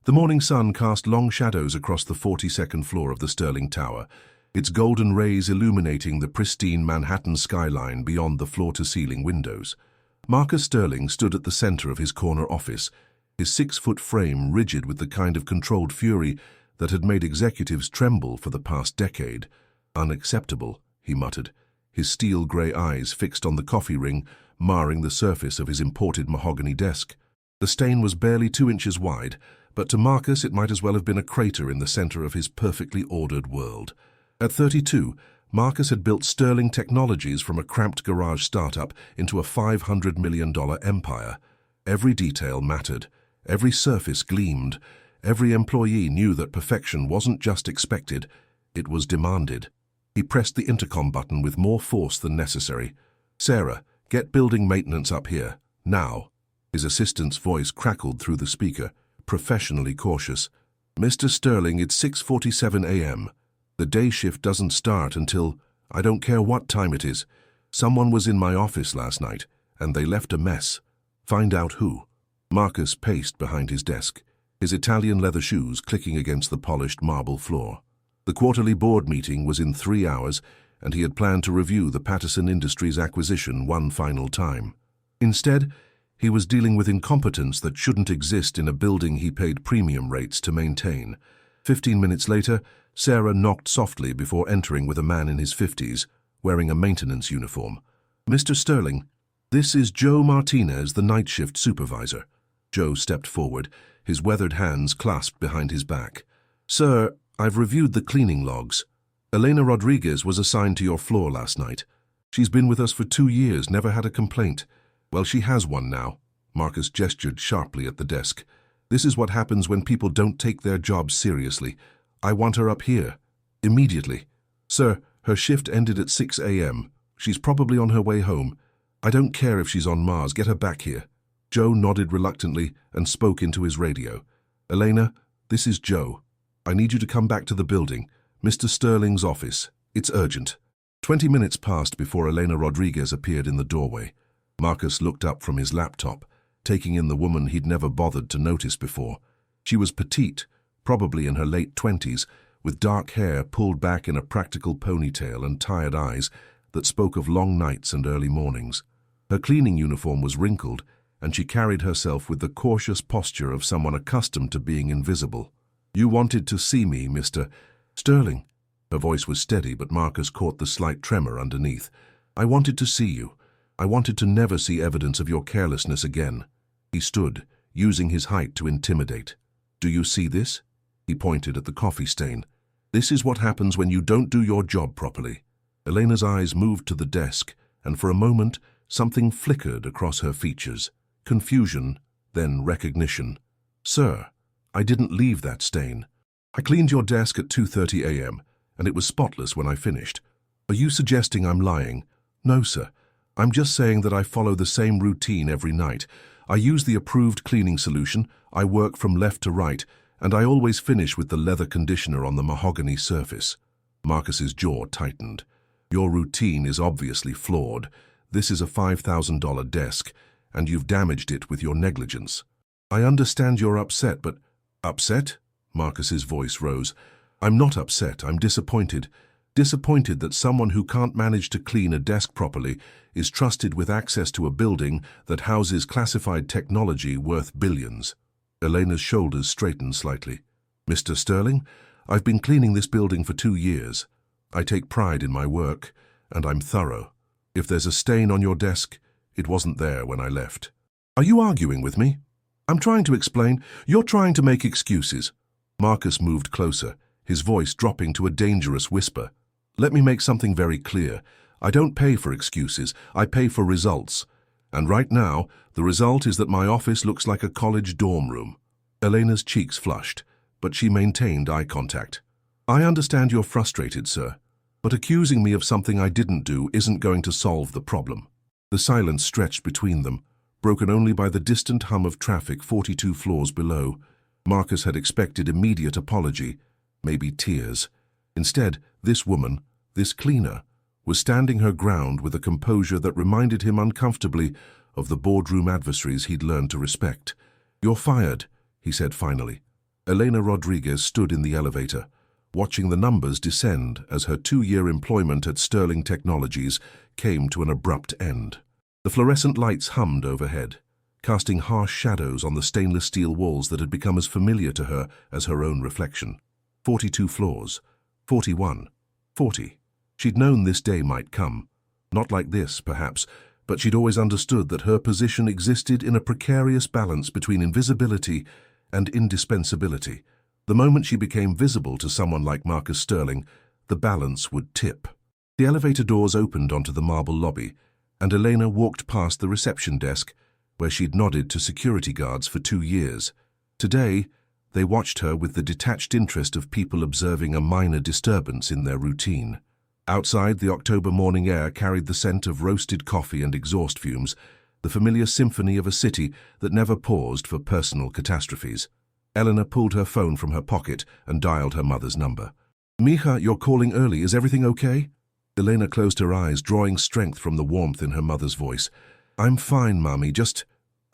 The morning sun cast long shadows across the 42nd floor of the Sterling Tower, its golden rays illuminating the pristine Manhattan skyline beyond the floor-to-ceiling windows. Marcus Sterling stood at the center of his corner office, his 6-foot frame rigid with the kind of controlled fury that had made executives tremble for the past decade. "Unacceptable," he muttered, his steel-gray eyes fixed on the coffee ring, marring the surface of his imported mahogany desk. The stain was barely 2 inches wide, but to Marcus it might as well have been a crater in the center of his perfectly ordered world. At 32, Marcus had built Sterling Technologies from a cramped garage startup into a $500 million empire. Every detail mattered, every surface gleamed, every employee knew that perfection wasn't just expected, it was demanded. He pressed the intercom button with more force than necessary. "Sarah, get building maintenance up here, now." His assistant's voice crackled through the speaker, professionally cautious. "Mr. Sterling, it's 6:47 a.m. The day shift doesn't start until, I don't care what time it is. Someone was in my office last night, and they left a mess. Find out who." Marcus paced behind his desk, his Italian leather shoes clicking against the polished marble floor. The quarterly board meeting was in 3 hours, and he had planned to review the Patterson Industries acquisition one final time. Instead, he was dealing with incompetence that shouldn't exist in a building he paid premium rates to maintain. 15 minutes later, Sarah knocked softly before entering with a man in his 50s, wearing a maintenance uniform. "Mr. Sterling, this is Joe Martinez, the night shift supervisor." Joe stepped forward, his weathered hands clasped behind his back. "Sir, I've reviewed the cleaning logs. Elena Rodriguez was assigned to your floor last night. She's been with us for 2 years, never had a complaint. Well, she has one now." Marcus gestured sharply at the desk. "This is what happens when people don't take their jobs seriously. I want her up here. Immediately. Sir, her shift ended at 6 a.m. She's probably on her way home. I don't care if she's on Mars, get her back here." Joe nodded reluctantly and spoke into his radio. "Elena, this is Joe. I need you to come back to the building, Mr. Sterling's office. It's urgent." 20 minutes passed before Elena Rodriguez appeared in the doorway. Marcus looked up from his laptop, taking in the woman he'd never bothered to notice before. She was petite, probably in her late 20s, with dark hair pulled back in a practical ponytail and tired eyes that spoke of long nights and early mornings. Her cleaning uniform was wrinkled, and she carried herself with the cautious posture of someone accustomed to being invisible. "You wanted to see me, Mr. Sterling." Her voice was steady, but Marcus caught the slight tremor underneath. "I wanted to see you. I wanted to never see evidence of your carelessness again." He stood, using his height to intimidate. "Do you see this?" He pointed at the coffee stain. "This is what happens when you don't do your job properly." Elena's eyes moved to the desk, and for a moment, something flickered across her features. Confusion, then recognition. "Sir, I didn't leave that stain. I cleaned your desk at 2:30 a.m., and it was spotless when I finished. Are you suggesting I'm lying?" "No, sir. I'm just saying that I follow the same routine every night. I use the approved cleaning solution, I work from left to right, and I always finish with the leather conditioner on the mahogany surface." Marcus's jaw tightened. "Your routine is obviously flawed. This is a $5,000 desk, and you've damaged it with your negligence. I understand you're upset, but—" "Upset?" Marcus's voice rose. "I'm not upset, I'm disappointed. Disappointed that someone who can't manage to clean a desk properly is trusted with access to a building that houses classified technology worth billions." Elena's shoulders straightened slightly. "Mr. Sterling, I've been cleaning this building for 2 years. I take pride in my work, and I'm thorough. If there's a stain on your desk, it wasn't there when I left." "Are you arguing with me?" "I'm trying to explain. You're trying to make excuses." Marcus moved closer, his voice dropping to a dangerous whisper. "Let me make something very clear. I don't pay for excuses, I pay for results. And right now, the result is that my office looks like a college dorm room." Elena's cheeks flushed, but she maintained eye contact. "I understand you're frustrated, sir, but accusing me of something I didn't do isn't going to solve the problem." The silence stretched between them, broken only by the distant hum of traffic 42 floors below. Marcus had expected immediate apology, maybe tears. Instead, this woman, this cleaner, was standing her ground with a composure that reminded him uncomfortably of the boardroom adversaries he'd learned to respect. "You're fired," he said finally. Elena Rodriguez stood in the elevator, watching the numbers descend as her 2-year employment at Sterling Technologies came to an abrupt end. The fluorescent lights hummed overhead, casting harsh shadows on the stainless steel walls that had become as familiar to her as her own reflection. 42 floors, 41, 40. She'd known this day might come. Not like this, perhaps, but she'd always understood that her position existed in a precarious balance between invisibility and indispensability. The moment she became visible to someone like Marcus Sterling, the balance would tip. The elevator doors opened onto the marble lobby, and Elena walked past the reception desk, where she'd nodded to security guards for 2 years. Today, they watched her with the detached interest of people observing a minor disturbance in their routine. Outside, the October morning air carried the scent of roasted coffee and exhaust fumes, the familiar symphony of a city that never paused for personal catastrophes. Elena pulled her phone from her pocket and dialed her mother's number. "Mija, you're calling early. Is everything okay?" Elena closed her eyes, drawing strength from the warmth in her mother's voice. "I'm fine, Mommy.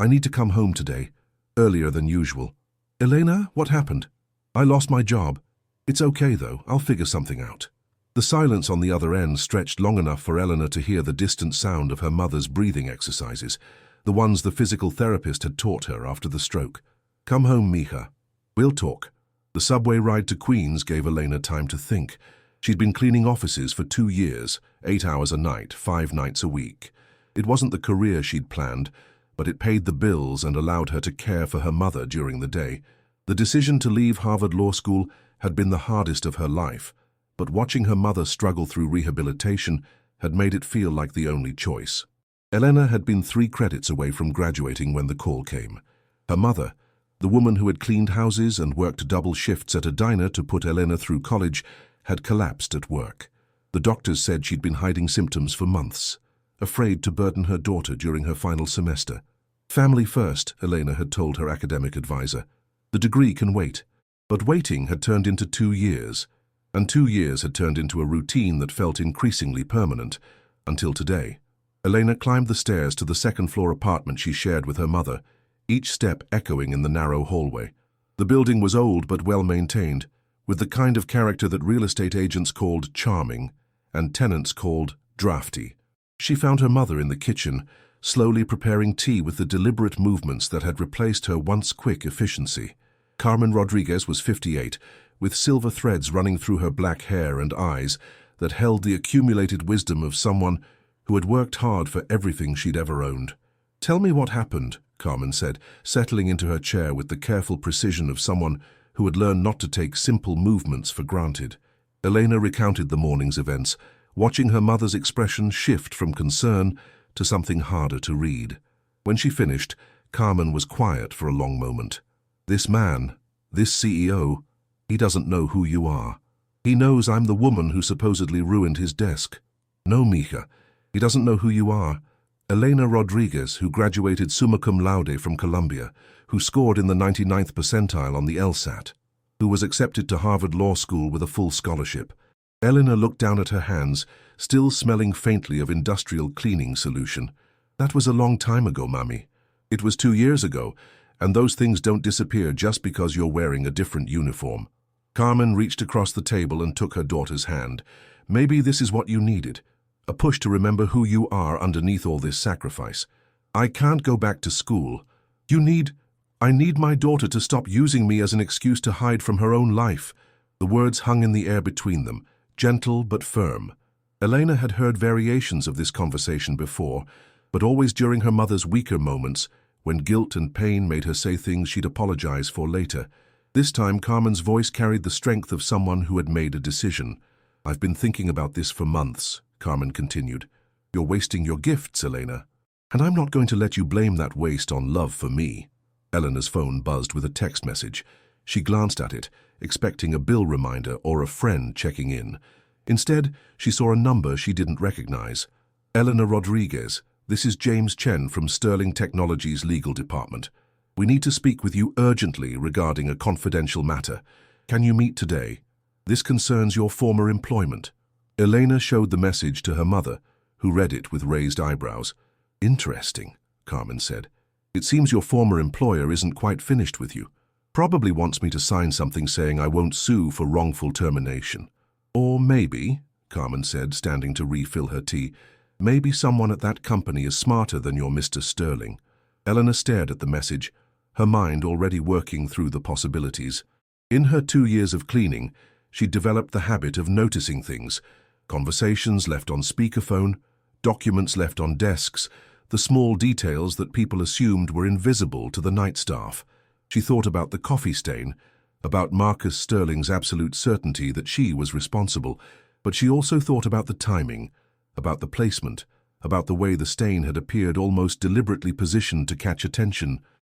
I need to come home today, earlier than usual." "Elena, what happened?" "I lost my job. It's okay, though. I'll figure something out." The silence on the other end stretched long enough for Elena to hear the distant sound of her mother's breathing exercises, the ones the physical therapist had taught her after the stroke. "Come home, Mija. We'll talk." The subway ride to Queens gave Elena time to think. She'd been cleaning offices for 2 years, 8 hours a night, 5 nights a week. It wasn't the career she'd planned, but it paid the bills and allowed her to care for her mother during the day. The decision to leave Harvard Law School had been the hardest of her life, but watching her mother struggle through rehabilitation had made it feel like the only choice. Elena had been 3 credits away from graduating when the call came. Her mother, the woman who had cleaned houses and worked double shifts at a diner to put Elena through college, had collapsed at work. The doctors said she'd been hiding symptoms for months, afraid to burden her daughter during her final semester. "Family first," Elena had told her academic advisor. "The degree can wait." But waiting had turned into 2 years, and 2 years had turned into a routine that felt increasingly permanent, until today. Elena climbed the stairs to the second-floor apartment she shared with her mother, each step echoing in the narrow hallway. The building was old but well-maintained, with the kind of character that real estate agents called charming and tenants called drafty. She found her mother in the kitchen, slowly preparing tea with the deliberate movements that had replaced her once quick efficiency. Carmen Rodriguez was 58, with silver threads running through her black hair and eyes that held the accumulated wisdom of someone who had worked hard for everything she'd ever owned. "Tell me what happened," Carmen said, settling into her chair with the careful precision of someone who had learned not to take simple movements for granted. Elena recounted the morning's events, watching her mother's expression shift from concern to something harder to read. When she finished, Carmen was quiet for a long moment. "This man, this CEO, he doesn't know who you are. He knows I'm the woman who supposedly ruined his desk. No, Mija, he doesn't know who you are. Elena Rodriguez, who graduated summa cum laude from Columbia, who scored in the 99th percentile on the LSAT, who was accepted to Harvard Law School with a full scholarship." Elena looked down at her hands, still smelling faintly of industrial cleaning solution. "That was a long time ago, Mommy. It was 2 years ago, and those things don't disappear just because you're wearing a different uniform." Carmen reached across the table and took her daughter's hand. "Maybe this is what you needed, a push to remember who you are underneath all this sacrifice. I can't go back to school. I need my daughter to stop using me as an excuse to hide from her own life." The words hung in the air between them, gentle but firm. Elena had heard variations of this conversation before, but always during her mother's weaker moments, when guilt and pain made her say things she'd apologize for later. This time, Carmen's voice carried the strength of someone who had made a decision. "I've been thinking about this for months," Carmen continued. "You're wasting your gifts, Elena. And I'm not going to let you blame that waste on love for me." Elena's phone buzzed with a text message. She glanced at it, expecting a bill reminder or a friend checking in. Instead, she saw a number she didn't recognize. "Elena Rodriguez, this is James Chen from Sterling Technologies' legal department. We need to speak with you urgently regarding a confidential matter. Can you meet today? This concerns your former employment." Elena showed the message to her mother, who read it with raised eyebrows. "Interesting," Carmen said. "It seems your former employer isn't quite finished with you." Probably wants me to sign something saying I won't sue for wrongful termination. Or maybe, Carmen said, standing to refill her tea, maybe someone at that company is smarter than your Mr. Sterling. Eleanor stared at the message, her mind already working through the possibilities. In her 2 years of cleaning, she'd developed the habit of noticing things: conversations left on speakerphone, documents left on desks, the small details that people assumed were invisible to the night staff. She thought about the coffee stain, about Marcus Sterling's absolute certainty that she was responsible, but she also thought about the timing, about the placement, about the way the stain had appeared almost deliberately positioned to catch attention.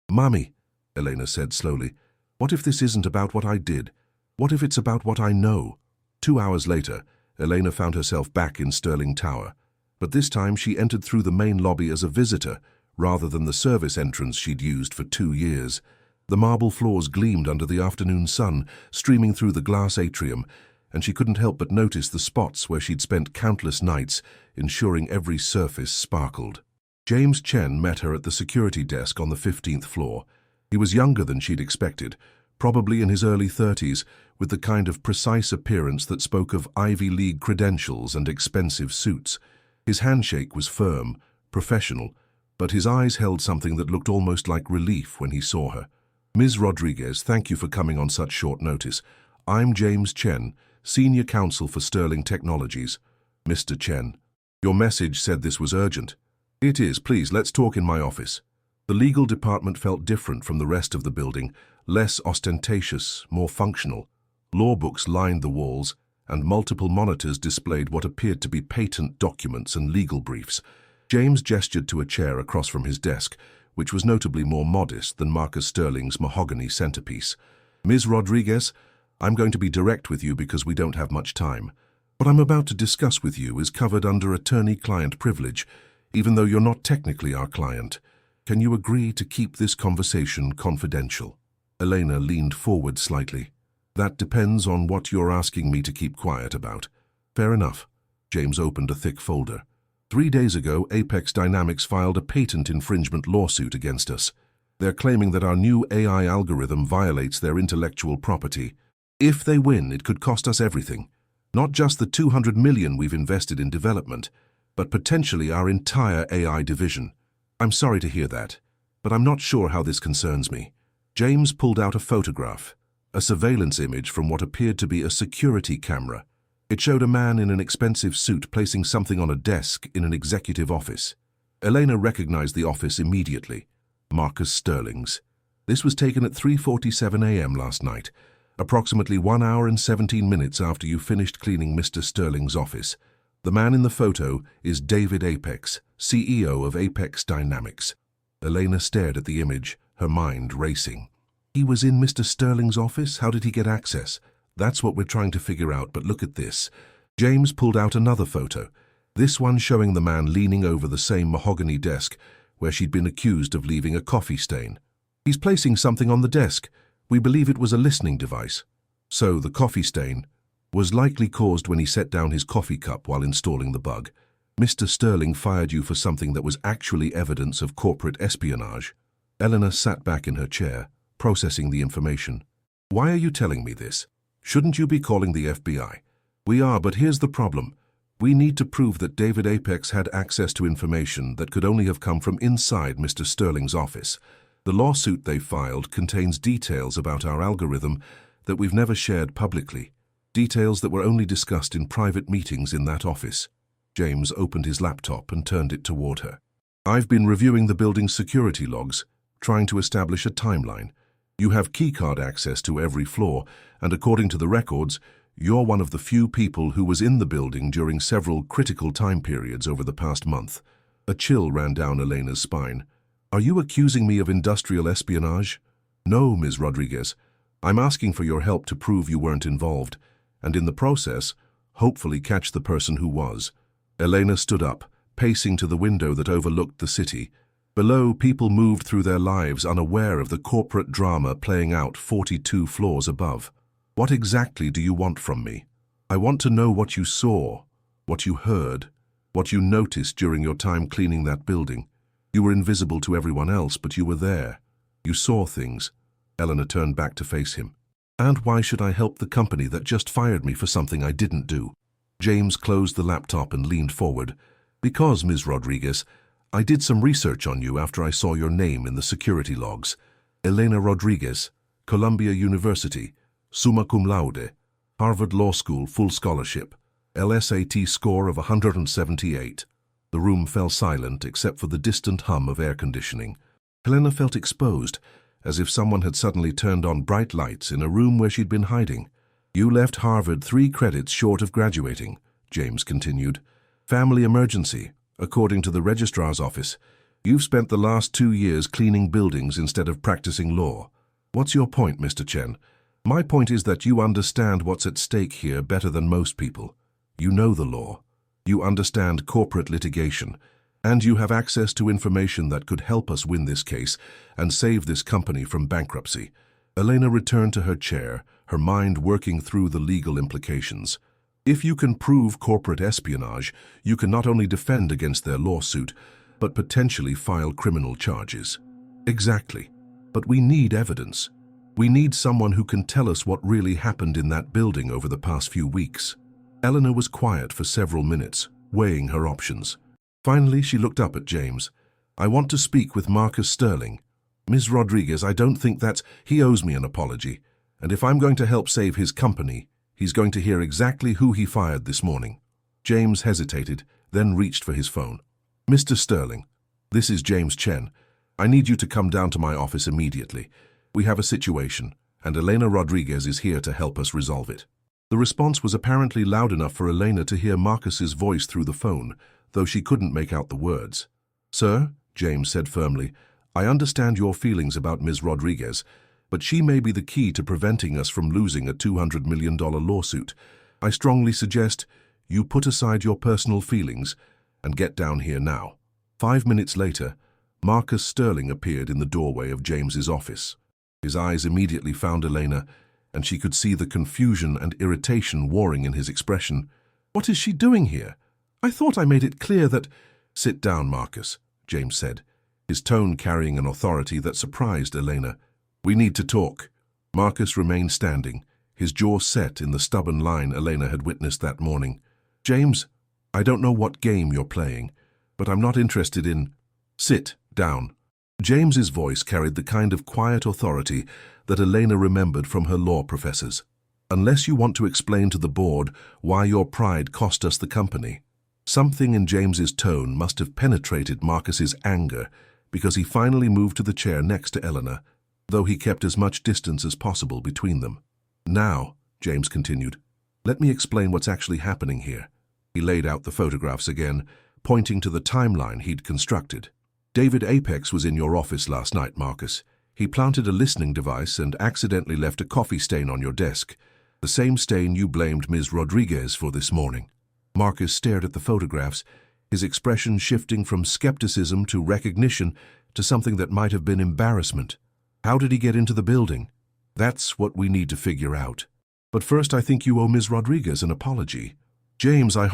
"Mommy," Elena said slowly, "what if this isn't about what I did? What if it's about what I know?" 2 hours later, Elena found herself back in Sterling Tower, but this time she entered through the main lobby as a visitor, rather than the service entrance she'd used for 2 years. The marble floors gleamed under the afternoon sun, streaming through the glass atrium, and she couldn't help but notice the spots where she'd spent countless nights, ensuring every surface sparkled. James Chen met her at the security desk on the 15th floor. He was younger than she'd expected, probably in his early 30s, with the kind of precise appearance that spoke of Ivy League credentials and expensive suits. His handshake was firm, professional, but his eyes held something that looked almost like relief when he saw her. "Ms. Rodriguez, thank you for coming on such short notice. I'm James Chen, Senior Counsel for Sterling Technologies." "Mr. Chen, your message said this was urgent." "It is. Please, let's talk in my office." The legal department felt different from the rest of the building, less ostentatious, more functional. Law books lined the walls, and multiple monitors displayed what appeared to be patent documents and legal briefs. James gestured to a chair across from his desk, which was notably more modest than Marcus Sterling's mahogany centerpiece. "Ms. Rodriguez, I'm going to be direct with you because we don't have much time. What I'm about to discuss with you is covered under attorney-client privilege, even though you're not technically our client. Can you agree to keep this conversation confidential?" Elena leaned forward slightly. "That depends on what you're asking me to keep quiet about." "Fair enough." James opened a thick folder. 3 days ago, Apex Dynamics filed a patent infringement lawsuit against us. They're claiming that our new AI algorithm violates their intellectual property. If they win, it could cost us everything. Not just the $200 million we've invested in development, but potentially our entire AI division. "I'm sorry to hear that, but I'm not sure how this concerns me." James pulled out a photograph, a surveillance image from what appeared to be a security camera. It showed a man in an expensive suit placing something on a desk in an executive office. Elena recognized the office immediately. Marcus Sterling's. This was taken at 3:47 a.m. last night, approximately 1 hour and 17 minutes after you finished cleaning Mr. Sterling's office. The man in the photo is David Apex, CEO of Apex Dynamics. Elena stared at the image, her mind racing. He was in Mr. Sterling's office? How did he get access? That's what we're trying to figure out, but look at this. James pulled out another photo, this one showing the man leaning over the same mahogany desk where she'd been accused of leaving a coffee stain. "He's placing something on the desk. We believe it was a listening device." So the coffee stain was likely caused when he set down his coffee cup while installing the bug. Mr. Sterling fired you for something that was actually evidence of corporate espionage. Eleanor sat back in her chair, processing the information. "Why are you telling me this? Shouldn't you be calling the FBI?" "We are, but here's the problem. We need to prove that David Apex had access to information that could only have come from inside Mr. Sterling's office. The lawsuit they filed contains details about our algorithm that we've never shared publicly, details that were only discussed in private meetings in that office." James opened his laptop and turned it toward her. "I've been reviewing the building's security logs, trying to establish a timeline. You have keycard access to every floor, and according to the records, you're one of the few people who was in the building during several critical time periods over the past month." A chill ran down Elena's spine. "Are you accusing me of industrial espionage?" "No, Ms. Rodriguez. I'm asking for your help to prove you weren't involved, and in the process, hopefully catch the person who was." Elena stood up, pacing to the window that overlooked the city. Below, people moved through their lives unaware of the corporate drama playing out 42 floors above. "What exactly do you want from me?" "I want to know what you saw, what you heard, what you noticed during your time cleaning that building. You were invisible to everyone else, but you were there. You saw things. Eleanor turned back to face him. And why should I help the company that just fired me for something I didn't do? James closed the laptop and leaned forward. Because, Ms. Rodriguez, I did some research on you after I saw your name in the security logs. Elena Rodriguez, Columbia University, summa cum laude, Harvard Law School full scholarship, LSAT score of 178. The room fell silent except for the distant hum of air conditioning. Helena felt exposed, as if someone had suddenly turned on bright lights in a room where she'd been hiding. You left Harvard 3 credits short of graduating, James continued. Family emergency, according to the registrar's office. You've spent the last 2 years cleaning buildings instead of practicing law. What's your point, Mr. Chen? My point is that you understand what's at stake here better than most people. You know the law. You understand corporate litigation. And you have access to information that could help us win this case and save this company from bankruptcy. Elena returned to her chair, her mind working through the legal implications. If you can prove corporate espionage, you can not only defend against their lawsuit, but potentially file criminal charges. Exactly. But we need evidence. We need someone who can tell us what really happened in that building over the past few weeks. Eleanor was quiet for several minutes, weighing her options. Finally, she looked up at James. I want to speak with Marcus Sterling. Ms. Rodriguez, I don't think he owes me an apology. And if I'm going to help save his company, he's going to hear exactly who he fired this morning. James hesitated, then reached for his phone. Mr. Sterling, this is James Chen. I need you to come down to my office immediately. We have a situation, and Elena Rodriguez is here to help us resolve it. The response was apparently loud enough for Elena to hear Marcus's voice through the phone, though she couldn't make out the words. Sir, James said firmly, I understand your feelings about Ms. Rodriguez, but she may be the key to preventing us from losing a $200 million lawsuit. I strongly suggest you put aside your personal feelings and get down here now. 5 minutes later, Marcus Sterling appeared in the doorway of James's office. His eyes immediately found Elena, and she could see the confusion and irritation warring in his expression. What is she doing here? I thought I made it clear that— Sit down, Marcus, James said, his tone carrying an authority that surprised Elena. We need to talk. Marcus remained standing, his jaw set in the stubborn line Elena had witnessed that morning. James, I don't know what game you're playing, but I'm not interested in— Sit down. James's voice carried the kind of quiet authority that Elena remembered from her law professors. Unless you want to explain to the board why your pride cost us the company. Something in James's tone must have penetrated Marcus's anger, because he finally moved to the chair next to Eleanor, though he kept as much distance as possible between them. Now, James continued, let me explain what's actually happening here. He laid out the photographs again, pointing to the timeline he'd constructed. David Apex was in your office last night, Marcus. He planted a listening device and accidentally left a coffee stain on your desk, the same stain you blamed Ms. Rodriguez for this morning. Marcus stared at the photographs, his expression shifting from skepticism to recognition to something that might have been embarrassment. How did he get into the building? That's what we need to figure out. But first, I think you owe Ms. Rodriguez an apology. James, I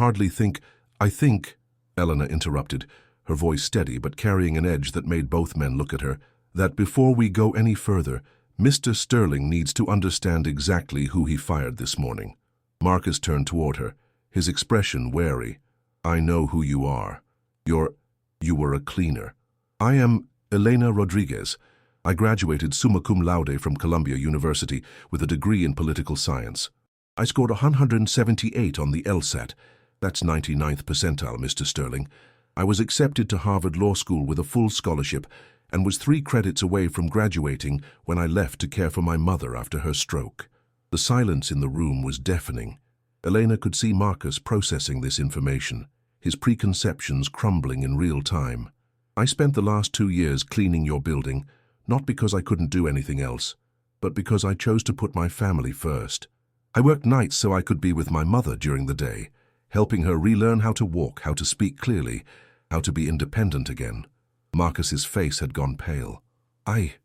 think, Eleanor interrupted, her voice steady but carrying an edge that made both men look at her, that before we go any further, Mr. Sterling needs to understand exactly who he fired this morning. Marcus turned toward her, his expression wary. I know who you are. You were a cleaner. I am Elena Rodriguez. I graduated summa cum laude from Columbia University with a degree in political science. I scored 178 on the LSAT. That's 99th percentile, Mr. Sterling. I was accepted to Harvard Law School with a full scholarship and was 3 credits away from graduating when I left to care for my mother after her stroke. The silence in the room was deafening. Elena could see Marcus processing this information, his preconceptions crumbling in real time. I spent the last 2 years cleaning your building, not because I couldn't do anything else, but because I chose to put my family first. I worked nights so I could be with my mother during the day, helping her relearn how to walk, how to speak clearly, how to be independent again. Marcus's face had gone pale. I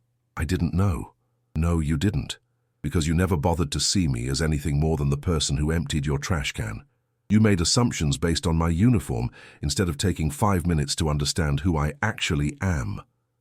didn't know. No, you didn't, because you never bothered to see me as anything more than the person who emptied your trash can. You made assumptions based on my uniform instead of taking 5 minutes to understand who I actually am.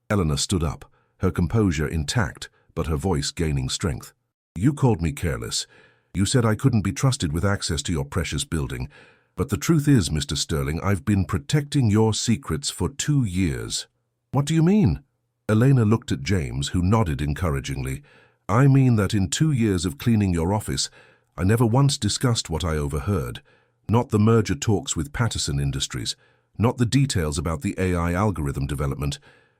Eleanor stood up, her composure intact, but her voice gaining strength. You called me careless. You said I couldn't be trusted with access to your precious building. But the truth is, Mr. Sterling, I've been protecting your secrets for 2 years. What do you mean? Elena looked at James, who nodded encouragingly. I mean that in 2 years of cleaning your office, I never once discussed what I overheard. Not the merger talks with Patterson Industries, not the details about the AI algorithm development,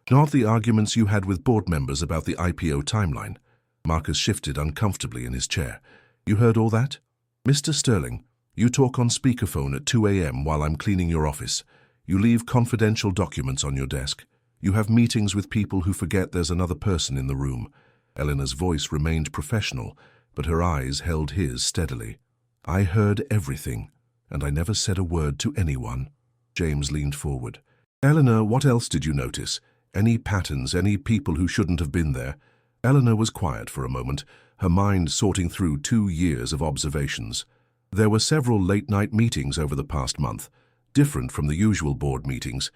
not the arguments you had with board members about the IPO timeline. Marcus shifted uncomfortably in his chair. You heard all that? Mr. Sterling, you talk on speakerphone at 2 a.m. while I'm cleaning your office. You leave confidential documents on your desk. You have meetings with people who forget there's another person in the room. Eleanor's voice remained professional, but her eyes held his steadily. I heard everything, and I never said a word to anyone. James leaned forward. Eleanor, what else did you notice? Any patterns, any people who shouldn't have been there? Eleanor was quiet for a moment, her mind sorting through 2 years of observations. There were several late-night meetings over the past month, different from the usual board meetings.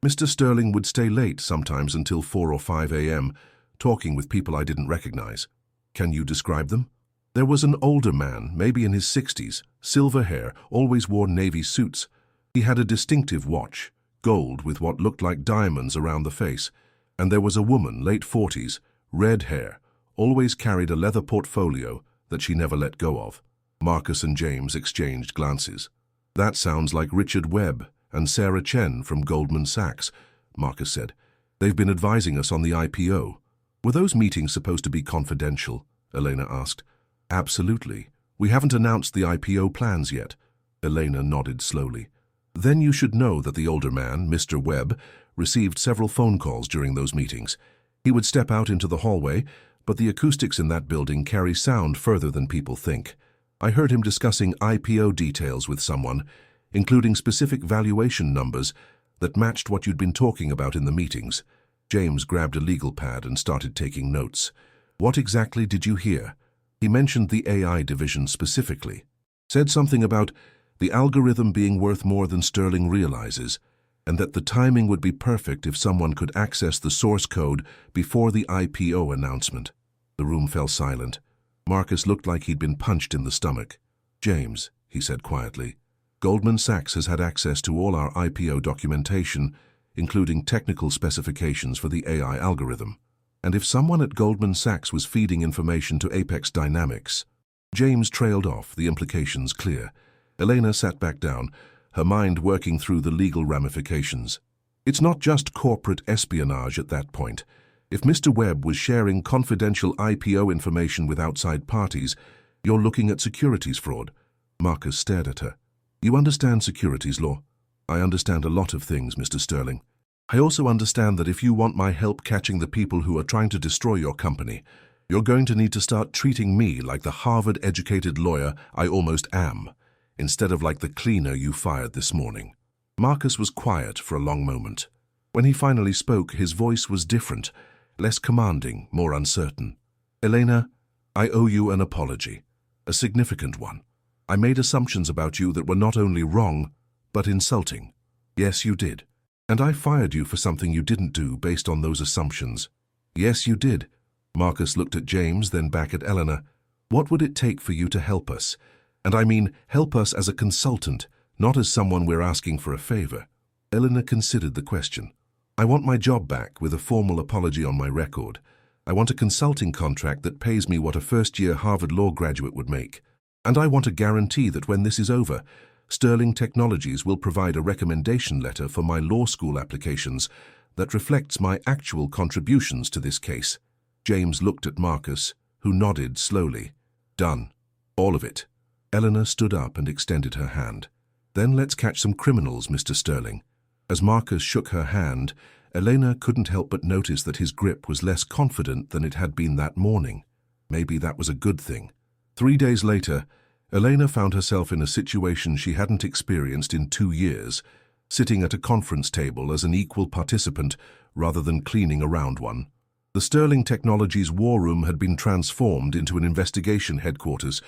Mr. Sterling would stay late, sometimes until 4 or 5 a.m., talking with people I didn't recognize. Can you describe them? There was an older man, maybe in his 60s, silver hair, always wore navy suits. He had a distinctive watch, gold with what looked like diamonds around the face. And there was a woman, late 40s, red hair, always carried a leather portfolio that she never let go of. Marcus and James exchanged glances. That sounds like Richard Webb and Sarah Chen from Goldman Sachs, Marcus said. They've been advising us on the IPO. Were those meetings supposed to be confidential? Elena asked. Absolutely. We haven't announced the IPO plans yet. Elena nodded slowly. Then you should know that the older man, Mr. Webb, received several phone calls during those meetings. He would step out into the hallway, but the acoustics in that building carry sound further than people think. I heard him discussing IPO details with someone, including specific valuation numbers that matched what you'd been talking about in the meetings. James grabbed a legal pad and started taking notes. What exactly did you hear? He mentioned the AI division specifically. Said something about the algorithm being worth more than Sterling realizes, and that the timing would be perfect if someone could access the source code before the IPO announcement. The room fell silent. Marcus looked like he'd been punched in the stomach. James, he said quietly, Goldman Sachs has had access to all our IPO documentation, including technical specifications for the AI algorithm. And if someone at Goldman Sachs was feeding information to Apex Dynamics... James trailed off, the implications clear. Elena sat back down, her mind working through the legal ramifications. It's not just corporate espionage at that point. If Mr. Webb was sharing confidential IPO information with outside parties, you're looking at securities fraud. Marcus stared at her. You understand securities law? I understand a lot of things, Mr. Sterling. I also understand that if you want my help catching the people who are trying to destroy your company, you're going to need to start treating me like the Harvard-educated lawyer I almost am, instead of like the cleaner you fired this morning. Marcus was quiet for a long moment. When he finally spoke, his voice was different, less commanding, more uncertain. Elena, I owe you an apology, a significant one. I made assumptions about you that were not only wrong, but insulting. Yes, you did. And I fired you for something you didn't do based on those assumptions. Yes, you did. Marcus looked at James, then back at Eleanor. What would it take for you to help us? And I mean, help us as a consultant, not as someone we're asking for a favor. Eleanor considered the question. I want my job back with a formal apology on my record. I want a consulting contract that pays me what a first-year Harvard Law graduate would make. And I want a guarantee that when this is over, Sterling Technologies will provide a recommendation letter for my law school applications that reflects my actual contributions to this case. James looked at Marcus, who nodded slowly. Done. All of it. Eleanor stood up and extended her hand. Then let's catch some criminals, Mr. Sterling. As Marcus shook her hand, Elena couldn't help but notice that his grip was less confident than it had been that morning. Maybe that was a good thing. 3 days later, Elena found herself in a situation she hadn't experienced in 2 years, sitting at a conference table as an equal participant rather than cleaning around one. The Sterling Technologies war room had been transformed into an investigation headquarters,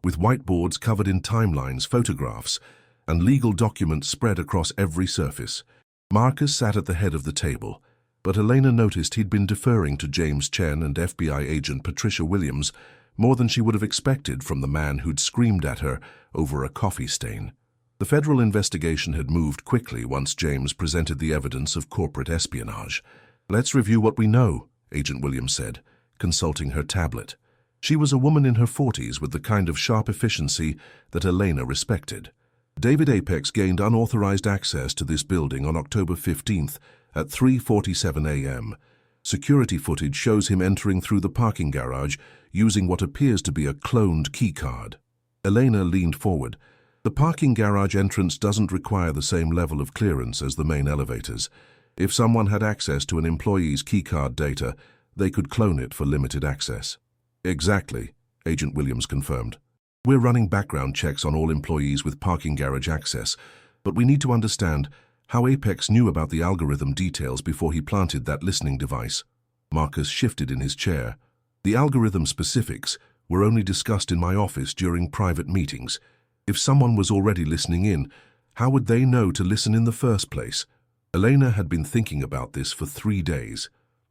with whiteboards covered in timelines, photographs, and legal documents spread across every surface. Marcus sat at the head of the table, but Elena noticed he'd been deferring to James Chen and FBI agent Patricia Williams more than she would have expected from the man who'd screamed at her over a coffee stain. The federal investigation had moved quickly once James presented the evidence of corporate espionage. "Let's review what we know," Agent Williams said, consulting her tablet. She was a woman in her 40s with the kind of sharp efficiency that Elena respected. David Apex gained unauthorized access to this building on October 15th at 3:47 a.m. Security footage shows him entering through the parking garage using what appears to be a cloned keycard. Elena leaned forward. The parking garage entrance doesn't require the same level of clearance as the main elevators. If someone had access to an employee's keycard data, they could clone it for limited access. "Exactly," Agent Williams confirmed. "We're running background checks on all employees with parking garage access, but we need to understand how Apex knew about the algorithm details before he planted that listening device." Marcus shifted in his chair. "The algorithm specifics were only discussed in my office during private meetings. If someone was already listening in, how would they know to listen in the first place?" Elena had been thinking about this for 3 days.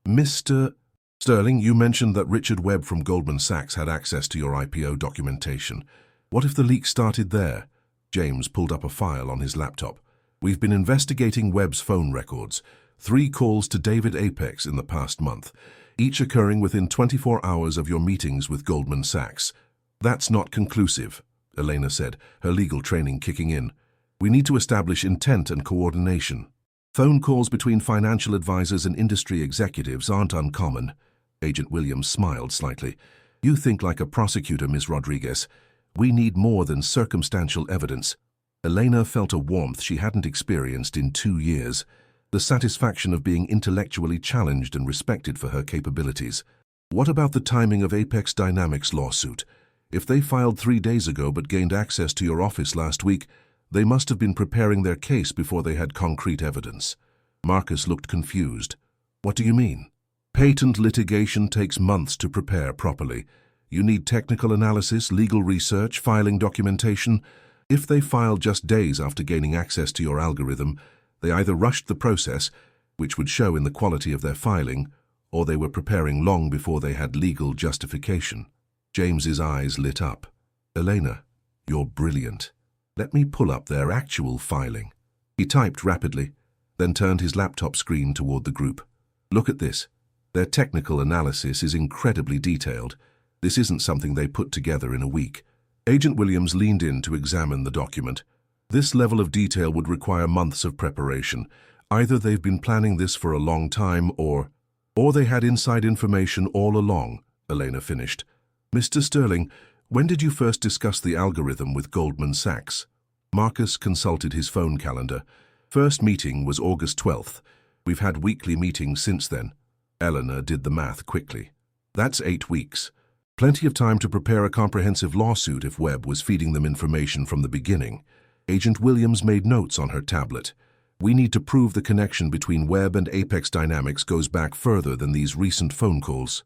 "Mr. Sterling, you mentioned that Richard Webb from Goldman Sachs had access to your IPO documentation. What if the leak started there?" James pulled up a file on his laptop. "We've been investigating Webb's phone records. 3 calls to David Apex in the past month, each occurring within 24 hours of your meetings with Goldman Sachs." "That's not conclusive," Elena said, her legal training kicking in. "We need to establish intent and coordination. Phone calls between financial advisors and industry executives aren't uncommon." Agent Williams smiled slightly. "You think like a prosecutor, Ms. Rodriguez. We need more than circumstantial evidence." Elena felt a warmth she hadn't experienced in 2 years, the satisfaction of being intellectually challenged and respected for her capabilities. "What about the timing of Apex Dynamics' lawsuit? If they filed 3 days ago but gained access to your office last week, they must have been preparing their case before they had concrete evidence." Marcus looked confused. "What do you mean?" "Patent litigation takes months to prepare properly. You need technical analysis, legal research, filing documentation. If they filed just days after gaining access to your algorithm, they either rushed the process, which would show in the quality of their filing, or they were preparing long before they had legal justification." James's eyes lit up. "Elena, you're brilliant. Let me pull up their actual filing." He typed rapidly, then turned his laptop screen toward the group. "Look at this. Their technical analysis is incredibly detailed. This isn't something they put together in a week." Agent Williams leaned in to examine the document. "This level of detail would require months of preparation. Either they've been planning this for a long time or they had inside information all along," Elena finished. "Mr. Sterling, when did you first discuss the algorithm with Goldman Sachs?" Marcus consulted his phone calendar. "First meeting was August 12th. We've had weekly meetings since then." Eleanor did the math quickly. "That's 8 weeks. Plenty of time to prepare a comprehensive lawsuit if Webb was feeding them information from the beginning." Agent Williams made notes on her tablet. "We need to prove the connection between Webb and Apex Dynamics goes back further than these recent phone calls."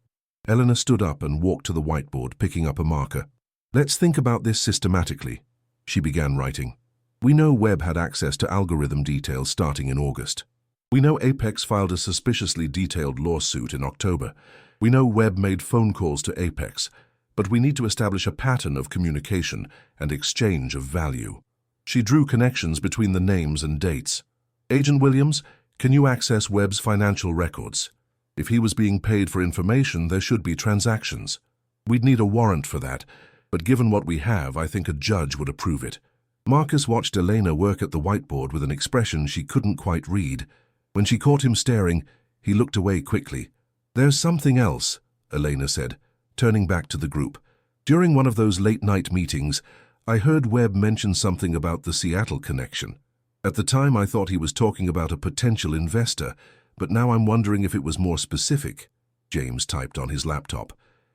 Eleanor stood up and walked to the whiteboard, picking up a marker. "Let's think about this systematically," she began writing. "We know Webb had access to algorithm details starting in August. We know Apex filed a suspiciously detailed lawsuit in October. We know Webb made phone calls to Apex, but we need to establish a pattern of communication and exchange of value." She drew connections between the names and dates. "Agent Williams, can you access Webb's financial records? If he was being paid for information, there should be transactions. We'd need a warrant for that, but given what we have, I think a judge would approve it." Marcus watched Elena work at the whiteboard with an expression she couldn't quite read. When she caught him staring, he looked away quickly. "There's something else," Elena said, turning back to the group. "During one of those late-night meetings, I heard Webb mention something about the Seattle connection. At the time, I thought he was talking about a potential investor, but now I'm wondering if it was more specific." James typed on his laptop.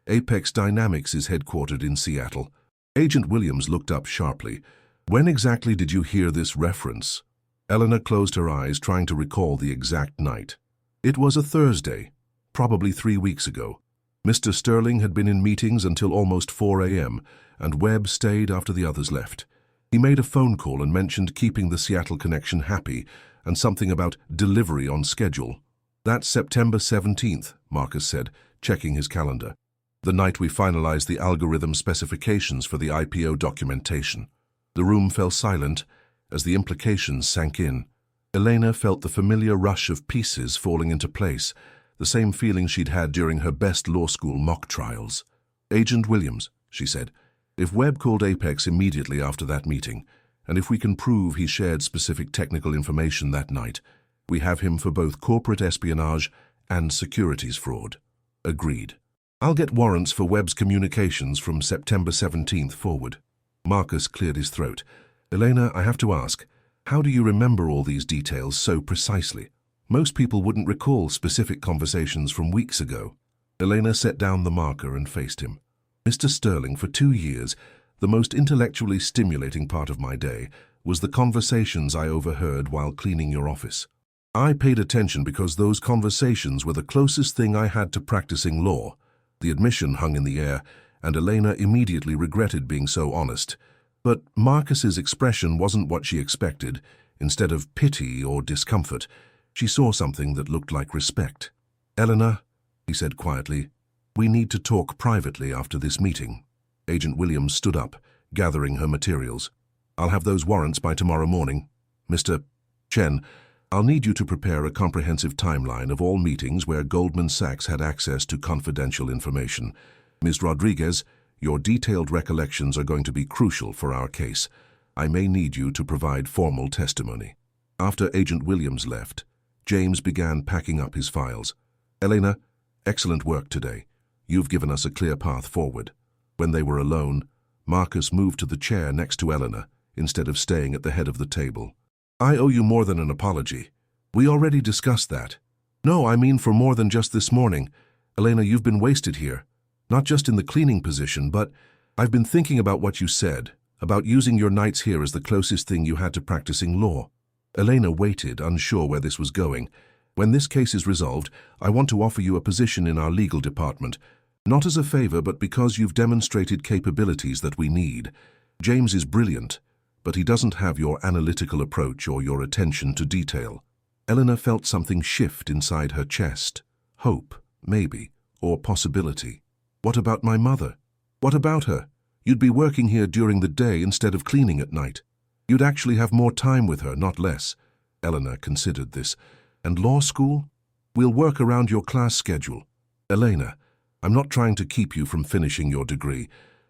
"Apex Dynamics is headquartered in Seattle." Agent Williams looked up sharply. "When exactly did you hear this reference?" Eleanor closed her eyes, trying to recall the exact night. "It was a Thursday, probably 3 weeks ago. Mr. Sterling had been in meetings until almost 4 a.m., and Webb stayed after the others left. He made a phone call and mentioned keeping the Seattle connection happy and something about delivery on schedule." That's September 17th, Marcus said, checking his calendar. The night we finalized the algorithm specifications for the IPO documentation. The room fell silent as the implications sank in. Elena felt the familiar rush of pieces falling into place, the same feeling she'd had during her best law school mock trials. "Agent Williams," she said, "if Webb called Apex immediately after that meeting, and if we can prove he shared specific technical information that night, we have him for both corporate espionage and securities fraud." "Agreed. I'll get warrants for Webb's communications from September 17th forward." Marcus cleared his throat. "Elena, I have to ask, how do you remember all these details so precisely? Most people wouldn't recall specific conversations from weeks ago." Elena set down the marker and faced him. "Mr. Sterling, for 2 years, the most intellectually stimulating part of my day was the conversations I overheard while cleaning your office. I paid attention because those conversations were the closest thing I had to practicing law." The admission hung in the air, and Elena immediately regretted being so honest. But Marcus's expression wasn't what she expected. Instead of pity or discomfort, she saw something that looked like respect. "Eleanor," he said quietly, "we need to talk privately after this meeting." Agent Williams stood up, gathering her materials. "I'll have those warrants by tomorrow morning. Mr. Chen, I'll need you to prepare a comprehensive timeline of all meetings where Goldman Sachs had access to confidential information. Ms. Rodriguez, your detailed recollections are going to be crucial for our case. I may need you to provide formal testimony." After Agent Williams left, James began packing up his files. "Elena, excellent work today. You've given us a clear path forward." When they were alone, Marcus moved to the chair next to Elena, instead of staying at the head of the table. "I owe you more than an apology. We already discussed that." "No, I mean for more than just this morning. Elena, you've been wasted here. Not just in the cleaning position, but I've been thinking about what you said, about using your nights here as the closest thing you had to practicing law." Elena waited, unsure where this was going. "When this case is resolved, I want to offer you a position in our legal department. Not as a favor, but because you've demonstrated capabilities that we need. James is brilliant, but he doesn't have your analytical approach or your attention to detail." Eleanor felt something shift inside her chest. Hope, maybe, or possibility. "What about my mother? What about her? You'd be working here during the day instead of cleaning at night. You'd actually have more time with her, not less." Eleanor considered this. "And law school? We'll work around your class schedule." "Elena, I'm not trying to keep you from finishing your degree.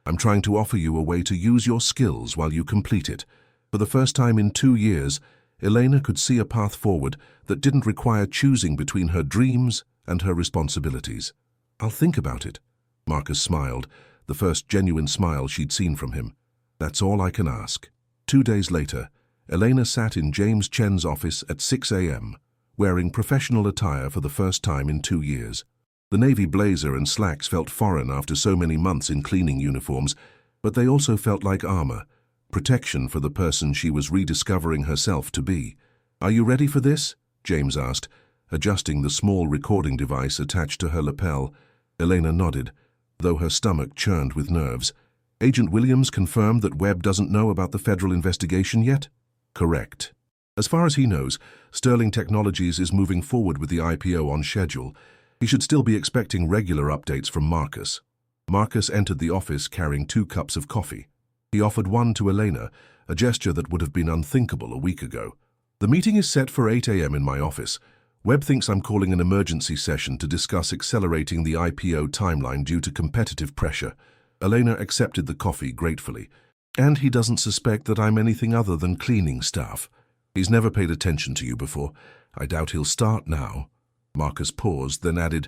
I'm trying to offer you a way to use your skills while you complete it." For the first time in 2 years, Elena could see a path forward that didn't require choosing between her dreams and her responsibilities. "I'll think about it." Marcus smiled, the first genuine smile she'd seen from him. "That's all I can ask." 2 days later, Elena sat in James Chen's office at 6 a.m., wearing professional attire for the first time in 2 years. The navy blazer and slacks felt foreign after so many months in cleaning uniforms, but they also felt like armor, protection for the person she was rediscovering herself to be. "Are you ready for this?" James asked, adjusting the small recording device attached to her lapel. Elena nodded, though her stomach churned with nerves. "Agent Williams confirmed that Webb doesn't know about the federal investigation yet?" "Correct. As far as he knows, Sterling Technologies is moving forward with the IPO on schedule. He should still be expecting regular updates from Marcus." Marcus entered the office carrying 2 cups of coffee. He offered one to Elena, a gesture that would have been unthinkable a week ago. "The meeting is set for 8 a.m. in my office. Webb thinks I'm calling an emergency session to discuss accelerating the IPO timeline due to competitive pressure." Elena accepted the coffee gratefully. "And he doesn't suspect that I'm anything other than cleaning staff. He's never paid attention to you before. I doubt he'll start now." Marcus paused, then added,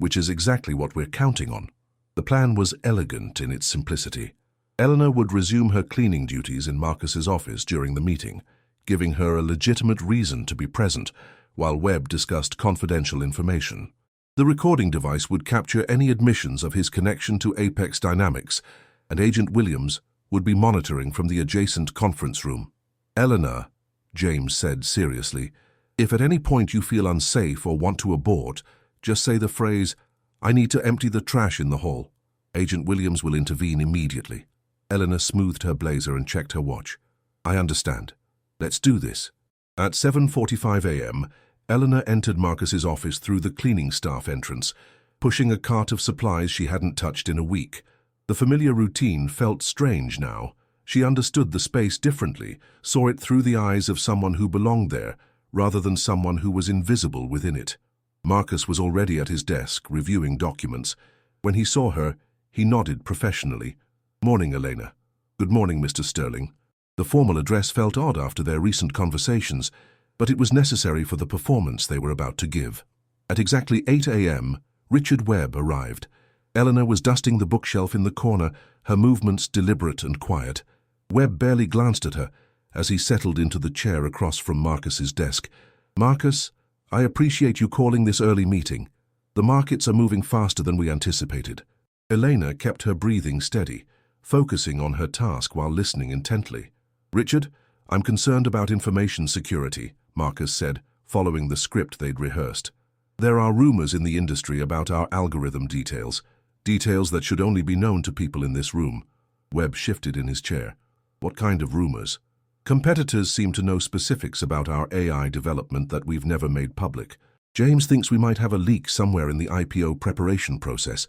"Which is exactly what we're counting on." The plan was elegant in its simplicity. Eleanor would resume her cleaning duties in Marcus's office during the meeting, giving her a legitimate reason to be present, while Webb discussed confidential information. The recording device would capture any admissions of his connection to Apex Dynamics, and Agent Williams would be monitoring from the adjacent conference room. "Eleanor," James said seriously, "if at any point you feel unsafe or want to abort, just say the phrase, 'I need to empty the trash in the hall.' Agent Williams will intervene immediately." Eleanor smoothed her blazer and checked her watch. "I understand. Let's do this." At 7:45 a.m., Eleanor entered Marcus's office through the cleaning staff entrance, pushing a cart of supplies she hadn't touched in a week. The familiar routine felt strange now. She understood the space differently, saw it through the eyes of someone who belonged there, rather than someone who was invisible within it. Marcus was already at his desk, reviewing documents. When he saw her, he nodded professionally. "Morning, Elena." "Good morning, Mr. Sterling." The formal address felt odd after their recent conversations, but it was necessary for the performance they were about to give. At exactly 8 a.m., Richard Webb arrived. Eleanor was dusting the bookshelf in the corner, her movements deliberate and quiet. Webb barely glanced at her as he settled into the chair across from Marcus's desk. "Marcus, I appreciate you calling this early meeting. The markets are moving faster than we anticipated." Elena kept her breathing steady, focusing on her task while listening intently. "Richard, I'm concerned about information security," Marcus said, following the script they'd rehearsed. "There are rumors in the industry about our algorithm details that should only be known to people in this room." Webb shifted in his chair. "What kind of rumors?" "Competitors seem to know specifics about our AI development that we've never made public. James thinks we might have a leak somewhere in the IPO preparation process."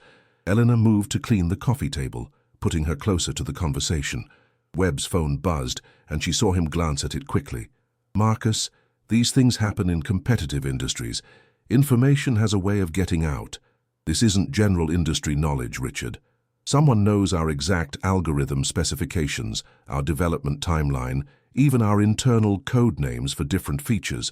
Eleanor moved to clean the coffee table, putting her closer to the conversation. Webb's phone buzzed, and she saw him glance at it quickly. "Marcus, these things happen in competitive industries. Information has a way of getting out. This isn't general industry knowledge, Richard. Someone knows our exact algorithm specifications, our development timeline, even our internal code names for different features."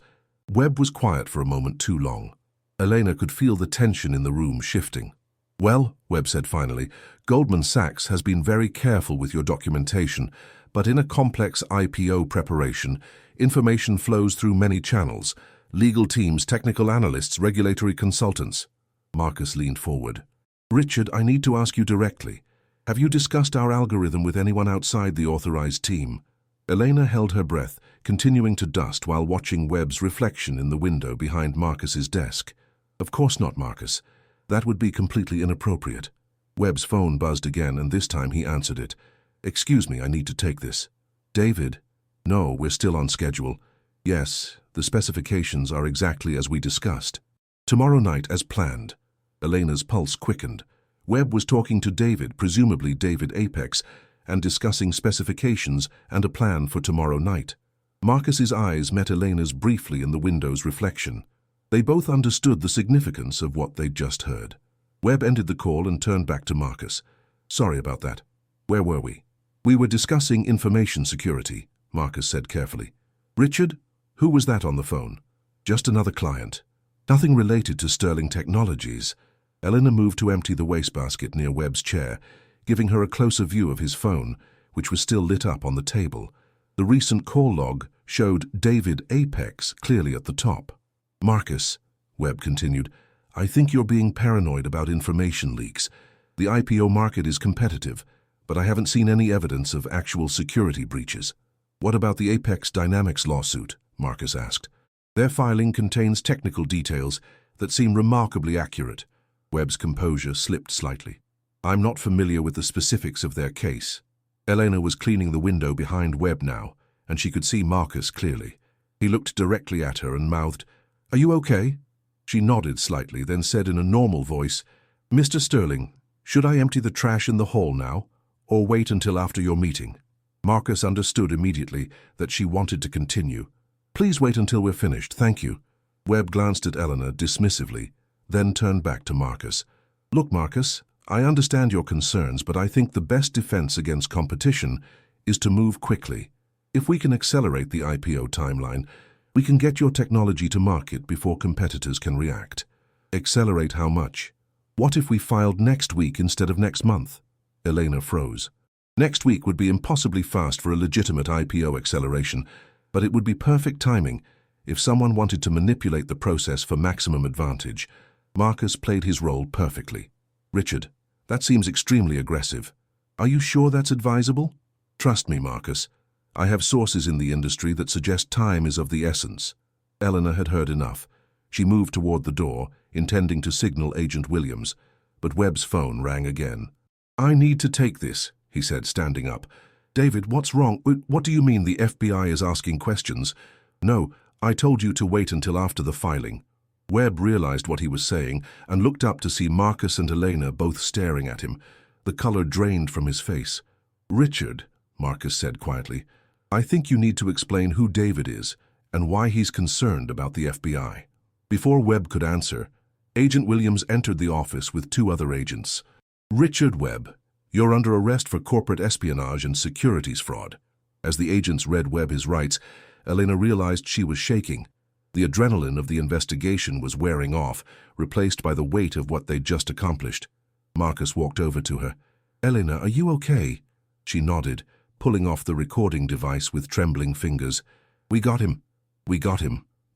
Webb was quiet for a moment too long. Elena could feel the tension in the room shifting. "Well," Webb said finally, "Goldman Sachs has been very careful with your documentation, but in a complex IPO preparation, information flows through many channels: legal teams, technical analysts, regulatory consultants." Marcus leaned forward. "Richard, I need to ask you directly. Have you discussed our algorithm with anyone outside the authorized team?" Elena held her breath, continuing to dust while watching Webb's reflection in the window behind Marcus's desk. "Of course not, Marcus. That would be completely inappropriate." Webb's phone buzzed again, and this time he answered it. "Excuse me, I need to take this." "David?" "No, we're still on schedule." "Yes, the specifications are exactly as we discussed. Tomorrow night as planned." Elena's pulse quickened. Webb was talking to David, presumably David Apex, and discussing specifications and a plan for tomorrow night. Marcus's eyes met Elena's briefly in the window's reflection. They both understood the significance of what they'd just heard. Webb ended the call and turned back to Marcus. "Sorry about that. Where were we?" "We were discussing information security," Marcus said carefully. "Richard, who was that on the phone?" "Just another client. Nothing related to Sterling Technologies." Eleanor moved to empty the wastebasket near Webb's chair, giving her a closer view of his phone, which was still lit up on the table. The recent call log showed David Apex clearly at the top. "Marcus," Webb continued, "I think you're being paranoid about information leaks. The IPO market is competitive, but I haven't seen any evidence of actual security breaches." "What about the Apex Dynamics lawsuit?" Marcus asked. "Their filing contains technical details that seem remarkably accurate." Webb's composure slipped slightly. "I'm not familiar with the specifics of their case." Elena was cleaning the window behind Webb now, and she could see Marcus clearly. He looked directly at her and mouthed, "Are you okay?" She nodded slightly, then said in a normal voice, "Mr. Sterling, should I empty the trash in the hall now, or wait until after your meeting?" Marcus understood immediately that she wanted to continue. "Please wait until we're finished, thank you." Webb glanced at Eleanor dismissively, then turned back to Marcus. "Look, Marcus, I understand your concerns, but I think the best defense against competition is to move quickly. If we can accelerate the IPO timeline, we can get your technology to market before competitors can react." "Accelerate how much? What if we filed next week instead of next month?" Elena froze. "Next week would be impossibly fast for a legitimate IPO acceleration, but it would be perfect timing if someone wanted to manipulate the process for maximum advantage." Marcus played his role perfectly. "Richard, that seems extremely aggressive. Are you sure that's advisable?" "Trust me, Marcus. I have sources in the industry that suggest time is of the essence." Eleanor had heard enough. She moved toward the door, intending to signal Agent Williams, but Webb's phone rang again. "I need to take this," he said, standing up. "David, what's wrong? What do you mean the FBI is asking questions?" "No, I told you to wait until after the filing. Webb realized what he was saying and looked up to see Marcus and Elena both staring at him. The color drained from his face. "Richard," Marcus said quietly, "I think you need to explain who David is and why he's concerned about the FBI." Before Webb could answer, Agent Williams entered the office with two other agents. "Richard Webb, you're under arrest for corporate espionage and securities fraud." As the agents read Webb his rights, Elena realized she was shaking. The adrenaline of the investigation was wearing off, replaced by the weight of what they'd just accomplished. Marcus walked over to her. "Elena, are you okay?" She nodded, pulling off the recording device with trembling fingers. "We got him,"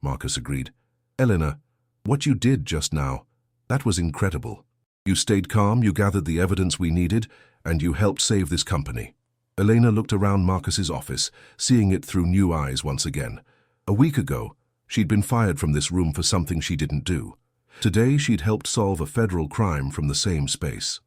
Marcus agreed. "Elena, what you did just now, that was incredible. You stayed calm, you gathered the evidence we needed, and you helped save this company." Elena looked around Marcus's office, seeing it through new eyes once again. A week ago, she'd been fired from this room for something she didn't do. Today, she'd helped solve a federal crime from the same space.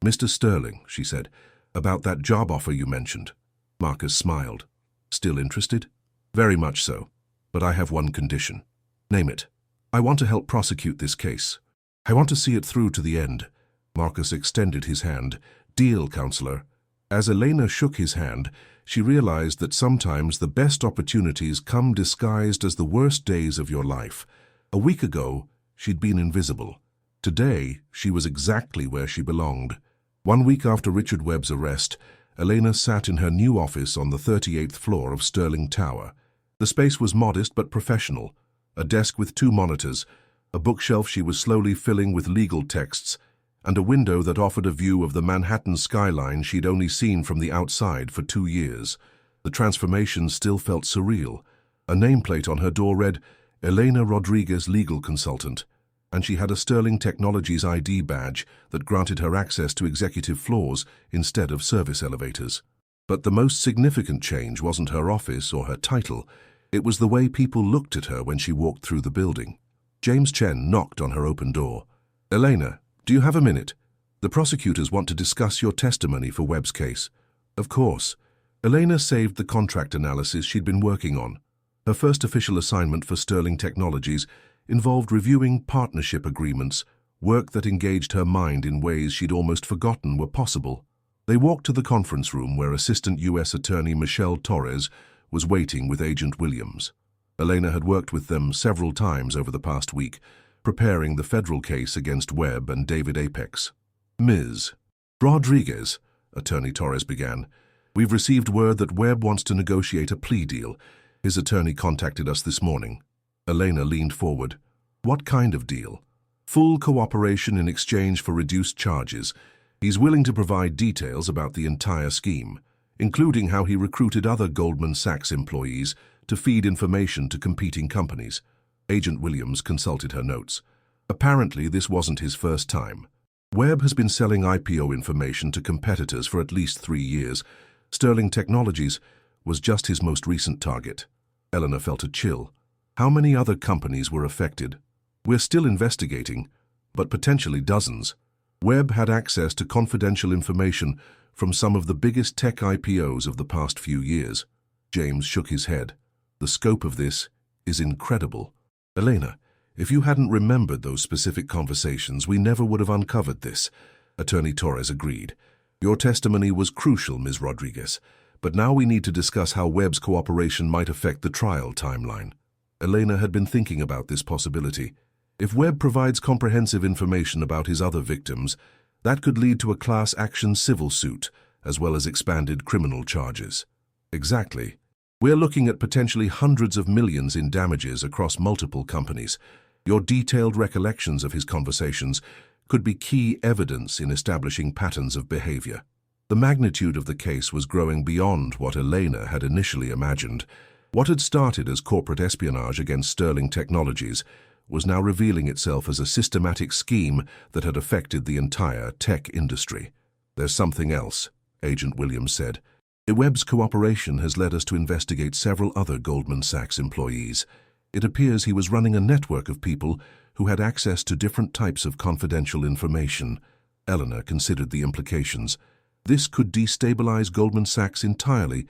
"Mr. Sterling," she said, "about that job offer you mentioned." Marcus smiled. "Still interested?" "Very much so. But I have one condition." "Name it." "I want to help prosecute this case. I want to see it through to the end." Marcus extended his hand. "Deal, counselor." As Elena shook his hand, she realized that sometimes the best opportunities come disguised as the worst days of your life. A week ago, she'd been invisible. Today, she was exactly where she belonged. 1 week after Richard Webb's arrest, Elena sat in her new office on the 38th floor of Sterling Tower. The space was modest but professional. A desk with 2 monitors, a bookshelf she was slowly filling with legal texts, and a window that offered a view of the Manhattan skyline she'd only seen from the outside for 2 years. The transformation still felt surreal. A nameplate on her door read, "Elena Rodriguez, Legal Consultant," and she had a Sterling Technologies ID badge that granted her access to executive floors instead of service elevators. But the most significant change wasn't her office or her title. It was the way people looked at her when she walked through the building. James Chen knocked on her open door. "Elena, do you have a minute? The prosecutors want to discuss your testimony for Webb's case." "Of course." Elena saved the contract analysis she'd been working on. Her first official assignment for Sterling Technologies involved reviewing partnership agreements, work that engaged her mind in ways she'd almost forgotten were possible. They walked to the conference room where Assistant U.S. Attorney Michelle Torres was waiting with Agent Williams. Elena had worked with them several times over the past week, preparing the federal case against Webb and David Apex. "Ms. Rodriguez," Attorney Torres began, "we've received word that Webb wants to negotiate a plea deal. His attorney contacted us this morning." Elena leaned forward. "What kind of deal?" "Full cooperation in exchange for reduced charges. He's willing to provide details about the entire scheme, including how he recruited other Goldman Sachs employees to feed information to competing companies." Agent Williams consulted her notes. Apparently, this wasn't his first time. Webb has been selling IPO information to competitors for at least 3 years. Sterling Technologies was just his most recent target. Elena felt a chill. How many other companies were affected? "We're still investigating, but potentially dozens." Webb had access to confidential information from some of the biggest tech IPOs of the past few years. James shook his head. "The scope of this is incredible." "Elena, if you hadn't remembered those specific conversations, we never would have uncovered this." Attorney Torres agreed. "Your testimony was crucial, Ms. Rodriguez, but now we need to discuss how Webb's cooperation might affect the trial timeline." Elena had been thinking about this possibility. If Webb provides comprehensive information about his other victims, that could lead to a class action civil suit, as well as expanded criminal charges. "Exactly. We're looking at potentially hundreds of millions in damages across multiple companies. Your detailed recollections of his conversations could be key evidence in establishing patterns of behavior." The magnitude of the case was growing beyond what Elena had initially imagined. What had started as corporate espionage against Sterling Technologies was now revealing itself as a systematic scheme that had affected the entire tech industry. "There's something else," Agent Williams said. "Webb's cooperation has led us to investigate several other Goldman Sachs employees. It appears he was running a network of people who had access to different types of confidential information." Elena considered the implications. "This could destabilize Goldman Sachs entirely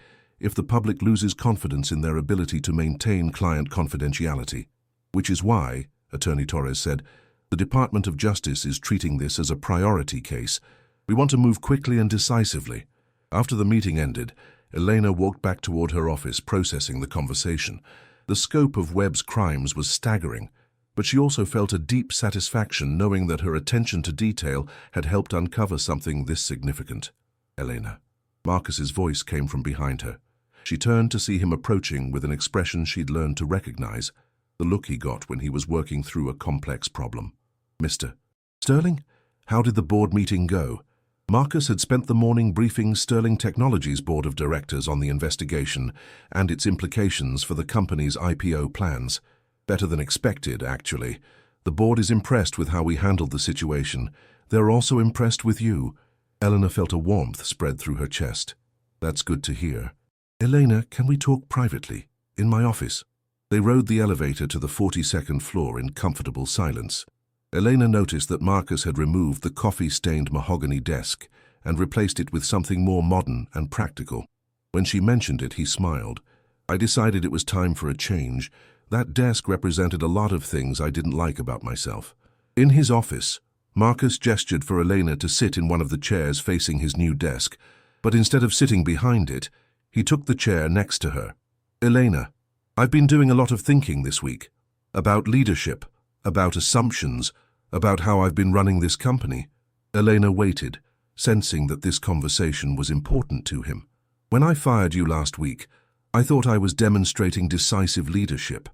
if the public loses confidence in their ability to maintain client confidentiality. Which is why, Attorney Torres said, the Department of Justice is treating this as a priority case. We want to move quickly and decisively. After the meeting ended, Elena walked back toward her office, processing the conversation. The scope of Webb's crimes was staggering, but she also felt a deep satisfaction knowing that her attention to detail had helped uncover something this significant. Elena. Marcus's voice came from behind her. She turned to see him approaching with an expression she'd learned to recognize, the look he got when he was working through a complex problem. Mr. Sterling, how did the board meeting go? Marcus had spent the morning briefing Sterling Technologies' board of directors on the investigation and its implications for the company's IPO plans. Better than expected, actually. The board is impressed with how we handled the situation. They're also impressed with you. Elena felt a warmth spread through her chest. That's good to hear. Elena, can we talk privately? In my office. They rode the elevator to the 42nd floor in comfortable silence. Elena noticed that Marcus had removed the coffee-stained mahogany desk and replaced it with something more modern and practical. When she mentioned it, he smiled. I decided it was time for a change. That desk represented a lot of things I didn't like about myself. In his office, Marcus gestured for Elena to sit in one of the chairs facing his new desk, but instead of sitting behind it, he took the chair next to her. Elena, I've been doing a lot of thinking this week. About leadership, about assumptions, about how I've been running this company. Elena waited, sensing that this conversation was important to him. When I fired you last week, I thought I was demonstrating decisive leadership.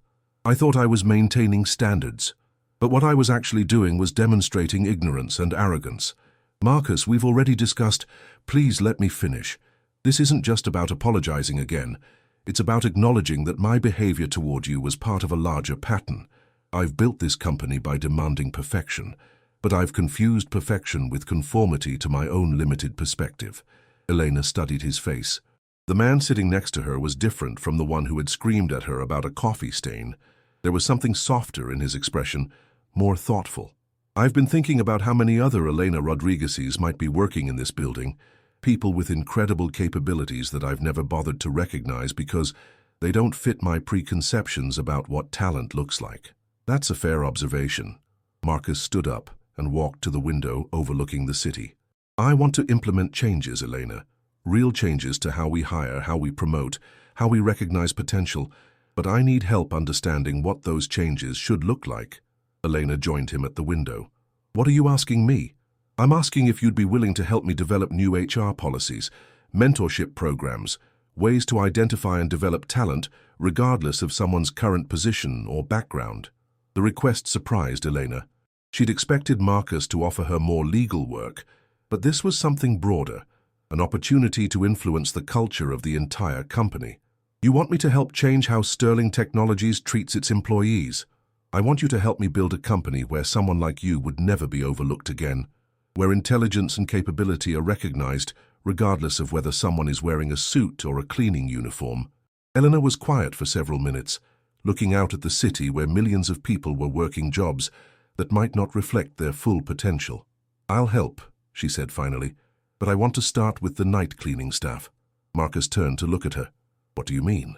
I thought I was maintaining standards. But what I was actually doing was demonstrating ignorance and arrogance. Marcus, we've already discussed. Please let me finish. This isn't just about apologizing again. It's about acknowledging that my behavior toward you was part of a larger pattern. I've built this company by demanding perfection, but I've confused perfection with conformity to my own limited perspective. Elena studied his face. The man sitting next to her was different from the one who had screamed at her about a coffee stain. There was something softer in his expression, more thoughtful. I've been thinking about how many other Elena Rodriguez's might be working in this building, people with incredible capabilities that I've never bothered to recognize because they don't fit my preconceptions about what talent looks like. That's a fair observation. Marcus stood up and walked to the window overlooking the city. I want to implement changes, Elena. Real changes to how we hire, how we promote, how we recognize potential, but I need help understanding what those changes should look like. Elena joined him at the window. What are you asking me? I'm asking if you'd be willing to help me develop new HR policies, mentorship programs, ways to identify and develop talent regardless of someone's current position or background. The request surprised Elena. She'd expected Marcus to offer her more legal work, but this was something broader, an opportunity to influence the culture of the entire company. You want me to help change how Sterling Technologies treats its employees? I want you to help me build a company where someone like you would never be overlooked again, where intelligence and capability are recognized regardless of whether someone is wearing a suit or a cleaning uniform. Elena was quiet for several minutes, looking out at the city where millions of people were working jobs that might not reflect their full potential. I'll help, she said finally, but I want to start with the night cleaning staff. Marcus turned to look at her. What do you mean?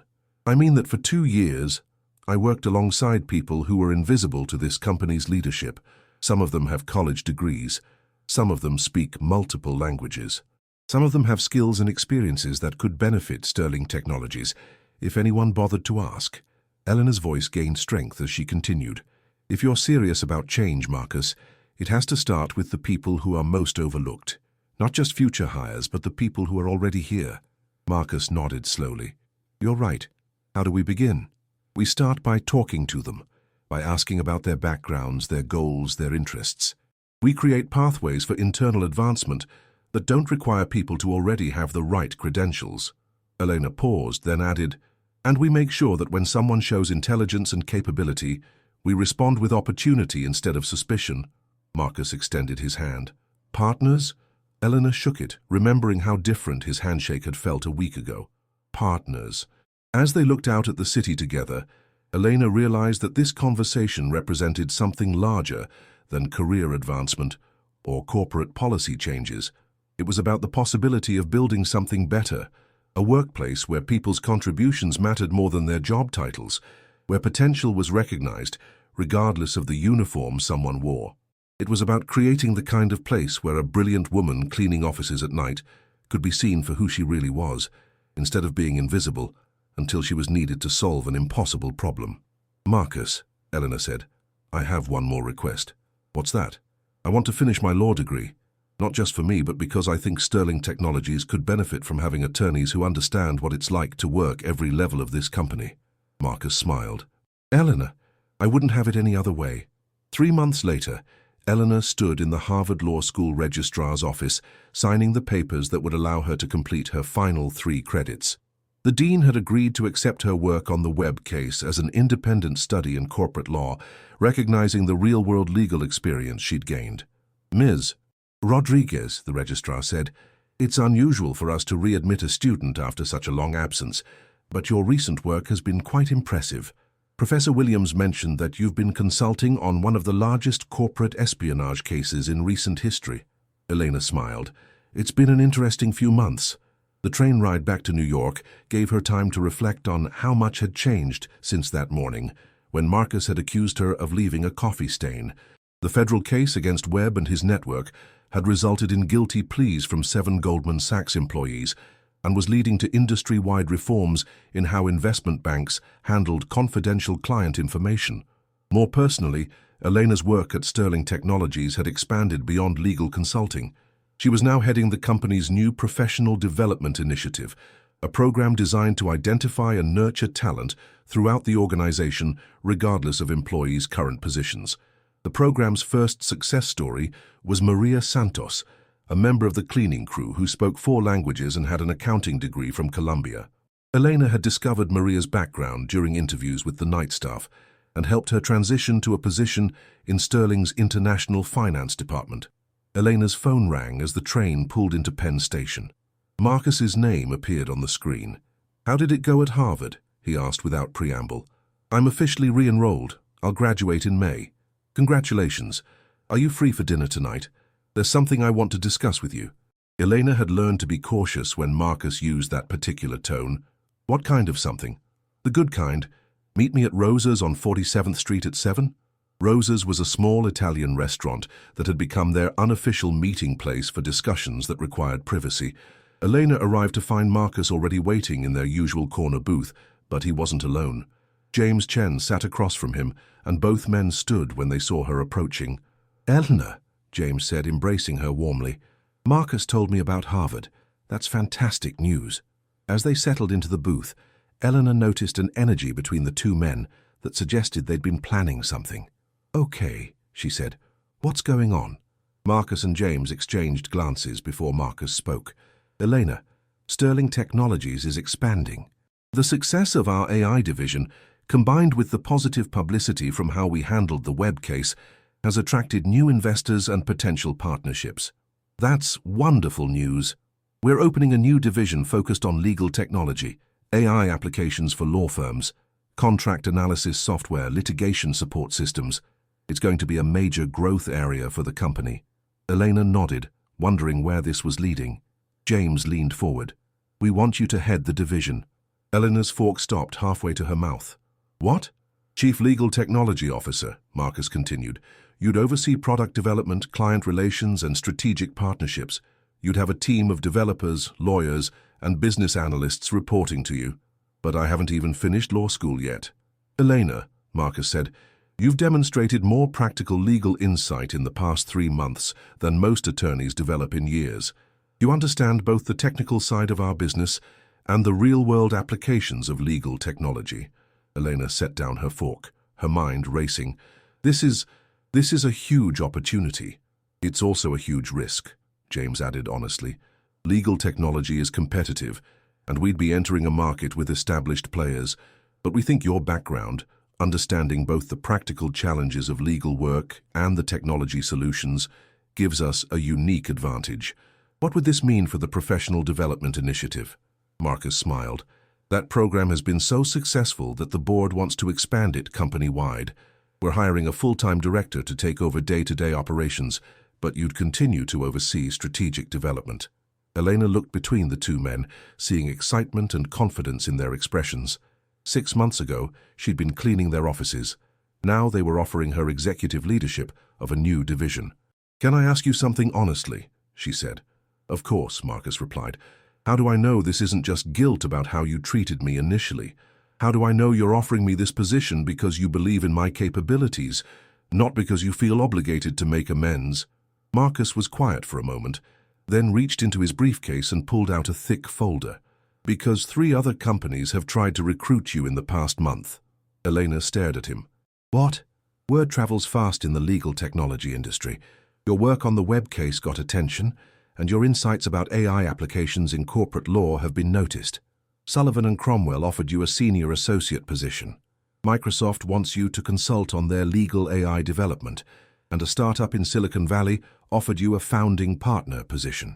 I mean that for 2 years, I worked alongside people who were invisible to this company's leadership. Some of them have college degrees. Some of them speak multiple languages. Some of them have skills and experiences that could benefit Sterling Technologies, if anyone bothered to ask. Elena's voice gained strength as she continued. If you're serious about change, Marcus, it has to start with the people who are most overlooked. Not just future hires, but the people who are already here. Marcus nodded slowly. You're right. How do we begin? We start by talking to them, by asking about their backgrounds, their goals, their interests. We create pathways for internal advancement that don't require people to already have the right credentials. Elena paused, then added, and we make sure that when someone shows intelligence and capability, we respond with opportunity instead of suspicion. Marcus extended his hand. Partners? Elena shook it, remembering how different his handshake had felt a week ago. Partners. As they looked out at the city together, Elena realized that this conversation represented something larger than career advancement or corporate policy changes. It was about the possibility of building something better, A workplace where people's contributions mattered more than their job titles, where potential was recognized regardless of the uniform someone wore. It was about creating the kind of place where a brilliant woman cleaning offices at night could be seen for who she really was, instead of being invisible until she was needed to solve an impossible problem. "Marcus," Eleanor said, "I have one more request." "What's that?" "I want to finish my law degree. Not just for me, but because I think Sterling Technologies could benefit from having attorneys who understand what it's like to work every level of this company." Marcus smiled. "Eleanor, I wouldn't have it any other way." 3 months later, Eleanor stood in the Harvard Law School registrar's office, signing the papers that would allow her to complete her final 3 credits. The dean had agreed to accept her work on the Webb case as an independent study in corporate law, recognizing the real-world legal experience she'd gained. "Ms. Rodriguez," the registrar said, "it's unusual for us to readmit a student after such a long absence, but your recent work has been quite impressive. Professor Williams mentioned that you've been consulting on one of the largest corporate espionage cases in recent history." Elena smiled. "It's been an interesting few months." The train ride back to New York gave her time to reflect on how much had changed since that morning, when Marcus had accused her of leaving a coffee stain. The federal case against Webb and his network had resulted in guilty pleas from 7 Goldman Sachs employees and was leading to industry-wide reforms in how investment banks handled confidential client information. More personally, Elena's work at Sterling Technologies had expanded beyond legal consulting. She was now heading the company's new professional development initiative, a program designed to identify and nurture talent throughout the organization regardless of employees' current positions. The program's first success story was Maria Santos, a member of the cleaning crew who spoke 4 languages and had an accounting degree from Columbia. Elena had discovered Maria's background during interviews with the night staff and helped her transition to a position in Sterling's international finance department. Elena's phone rang as the train pulled into Penn Station. Marcus's name appeared on the screen. "How did it go at Harvard?" he asked without preamble. "I'm officially re-enrolled. I'll graduate in May." "Congratulations. Are you free for dinner tonight? There's something I want to discuss with you." Elena had learned to be cautious when Marcus used that particular tone. "What kind of something?" "The good kind. Meet me at Rosa's on 47th Street at 7? Rosa's was a small Italian restaurant that had become their unofficial meeting place for discussions that required privacy. Elena arrived to find Marcus already waiting in their usual corner booth, but he wasn't alone. James Chen sat across from him, and both men stood when they saw her approaching. "Eleanor," James said, embracing her warmly. "Marcus told me about Harvard. That's fantastic news." As they settled into the booth, Eleanor noticed an energy between the 2 men that suggested they'd been planning something. "Okay," she said. "What's going on?" Marcus and James exchanged glances before Marcus spoke. "Elena, Sterling Technologies is expanding. The success of our AI division, combined with the positive publicity from how we handled the Webb case, has attracted new investors and potential partnerships. That's wonderful news. We're opening a new division focused on legal technology, AI applications for law firms, contract analysis software, litigation support systems. It's going to be a major growth area for the company." Elena nodded, wondering where this was leading. James leaned forward. "We want you to head the division." Eleanor's fork stopped halfway to her mouth. "What?" "Chief Legal Technology Officer," Marcus continued. "You'd oversee product development, client relations, and strategic partnerships. You'd have a team of developers, lawyers, and business analysts reporting to you. But I haven't even finished law school yet." "Elena," Marcus said, "you've demonstrated more practical legal insight in the past 3 months than most attorneys develop in years. You understand both the technical side of our business and the real-world applications of legal technology." Elena set down her fork, her mind racing. This is a huge opportunity. It's also a huge risk," James added honestly. "Legal technology is competitive, and we'd be entering a market with established players, but we think your background, understanding both the practical challenges of legal work and the technology solutions, gives us a unique advantage." "What would this mean for the Professional Development Initiative?" Marcus smiled. "That program has been so successful that the board wants to expand it company-wide. We're hiring a full-time director to take over day-to-day operations, but you'd continue to oversee strategic development." Elena looked between the two men, seeing excitement and confidence in their expressions. 6 months ago, she'd been cleaning their offices. Now they were offering her executive leadership of a new division. "Can I ask you something honestly?" she said. "Of course," Marcus replied. "How do I know this isn't just guilt about how you treated me initially? How do I know you're offering me this position because you believe in my capabilities, not because you feel obligated to make amends?" Marcus was quiet for a moment, then reached into his briefcase and pulled out a thick folder. "Because 3 other companies have tried to recruit you in the past month." Elena stared at him. "What?" "Word travels fast in the legal technology industry. Your work on the web case got attention, and your insights about AI applications in corporate law have been noticed. Sullivan and Cromwell offered you a senior associate position. Microsoft wants you to consult on their legal AI development, and a startup in Silicon Valley offered you a founding partner position."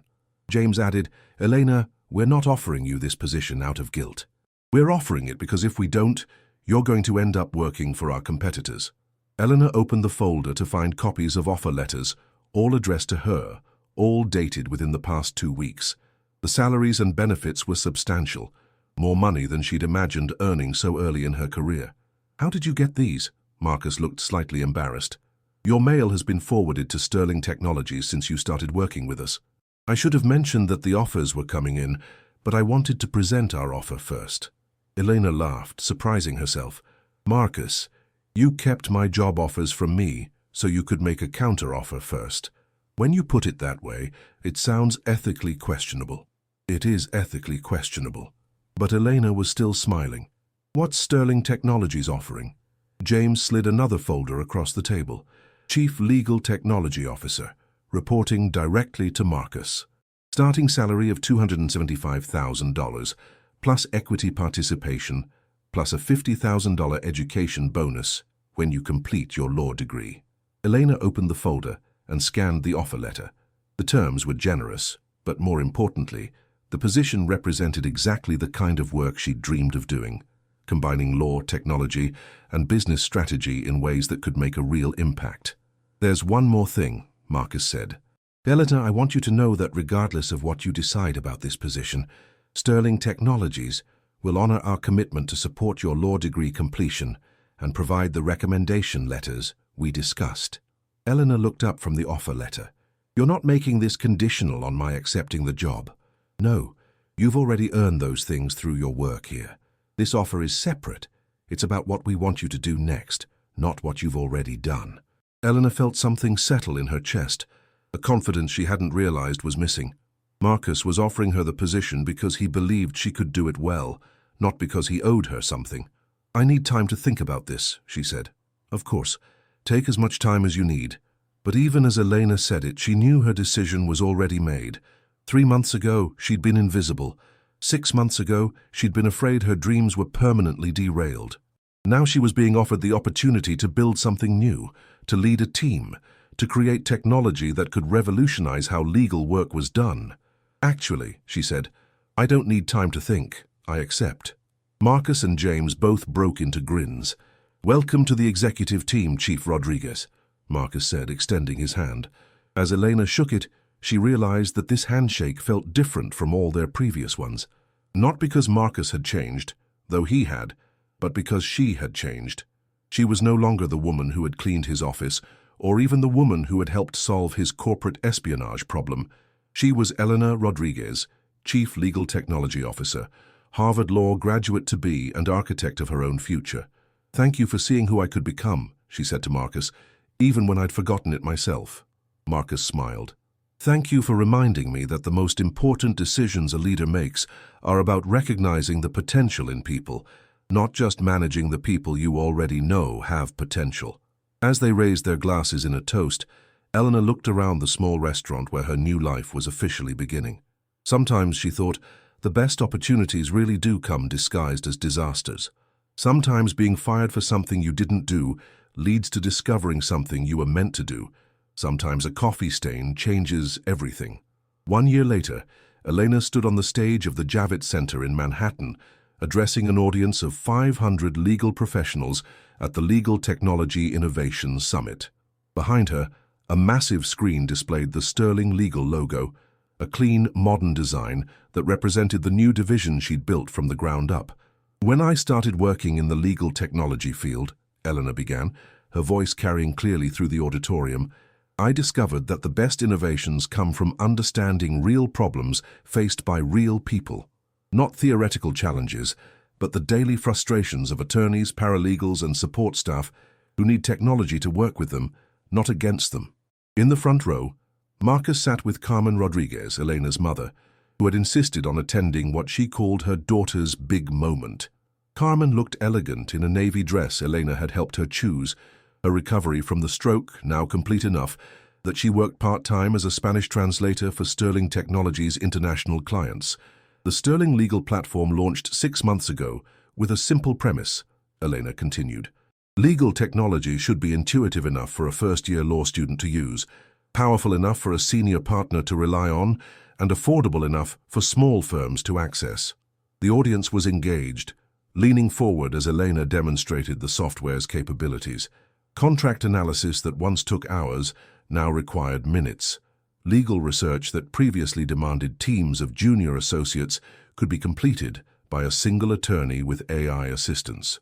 James added, "Elena, we're not offering you this position out of guilt. We're offering it because if we don't, you're going to end up working for our competitors." Elena opened the folder to find copies of offer letters, all addressed to her, all dated within the past 2 weeks. The salaries and benefits were substantial, more money than she'd imagined earning so early in her career. "How did you get these?" Marcus looked slightly embarrassed. "Your mail has been forwarded to Sterling Technologies since you started working with us. I should have mentioned that the offers were coming in, but I wanted to present our offer first." Elena laughed, surprising herself. "Marcus, you kept my job offers from me so you could make a counter-offer first. When you put it that way, it sounds ethically questionable." "It is ethically questionable." But Elena was still smiling. "What's Sterling Technologies offering?" James slid another folder across the table. "Chief Legal Technology Officer, reporting directly to Marcus. Starting salary of $275,000, plus equity participation, plus a $50,000 education bonus when you complete your law degree." Elena opened the folder and scanned the offer letter. The terms were generous, but more importantly, the position represented exactly the kind of work she'd dreamed of doing, combining law, technology, and business strategy in ways that could make a real impact. "There's one more thing," Marcus said. "Elena, I want you to know that regardless of what you decide about this position, Sterling Technologies will honor our commitment to support your law degree completion and provide the recommendation letters we discussed." Elena looked up from the offer letter. "You're not making this conditional on my accepting the job. No, you've already earned those things through your work here. This offer is separate. It's about what we want you to do next, not what you've already done." Elena felt something settle in her chest, a confidence she hadn't realized was missing. Marcus was offering her the position because he believed she could do it well, not because he owed her something. "I need time to think about this," she said. "Of course, take as much time as you need." But even as Elena said it, she knew her decision was already made. 3 months ago, she'd been invisible. 6 months ago, she'd been afraid her dreams were permanently derailed. Now she was being offered the opportunity to build something new, to lead a team, to create technology that could revolutionize how legal work was done. "Actually," she said, "I don't need time to think. I accept." Marcus and James both broke into grins. "Welcome to the executive team, Chief Rodriguez," Marcus said, extending his hand. As Elena shook it, she realized that this handshake felt different from all their previous ones. Not because Marcus had changed, though he had, but because she had changed. She was no longer the woman who had cleaned his office, or even the woman who had helped solve his corporate espionage problem. She was Elena Rodriguez, Chief Legal Technology Officer, Harvard Law graduate-to-be and architect of her own future. "Thank you for seeing who I could become," she said to Marcus, "even when I'd forgotten it myself." Marcus smiled. "Thank you for reminding me that the most important decisions a leader makes are about recognizing the potential in people, not just managing the people you already know have potential." As they raised their glasses in a toast, Eleanor looked around the small restaurant where her new life was officially beginning. Sometimes, she thought, the best opportunities really do come disguised as disasters. Sometimes being fired for something you didn't do leads to discovering something you were meant to do. Sometimes a coffee stain changes everything. 1 year later, Elena stood on the stage of the Javits Center in Manhattan, addressing an audience of 500 legal professionals at the Legal Technology Innovation Summit. Behind her, a massive screen displayed the Sterling Legal logo, a clean, modern design that represented the new division she'd built from the ground up. "When I started working in the legal technology field," Eleanor began, her voice carrying clearly through the auditorium, "I discovered that the best innovations come from understanding real problems faced by real people. Not theoretical challenges, but the daily frustrations of attorneys, paralegals, and support staff who need technology to work with them, not against them." In the front row, Marcus sat with Carmen Rodriguez, Elena's mother, who had insisted on attending what she called her daughter's big moment. Carmen looked elegant in a navy dress Elena had helped her choose, her recovery from the stroke now complete enough that she worked part-time as a Spanish translator for Sterling Technologies' international clients. "The Sterling legal platform launched 6 months ago with a simple premise," Elena continued. "Legal technology should be intuitive enough for a first-year law student to use, powerful enough for a senior partner to rely on, and affordable enough for small firms to access." The audience was engaged, leaning forward as Elena demonstrated the software's capabilities. Contract analysis that once took hours now required minutes. Legal research that previously demanded teams of junior associates could be completed by a single attorney with AI assistance.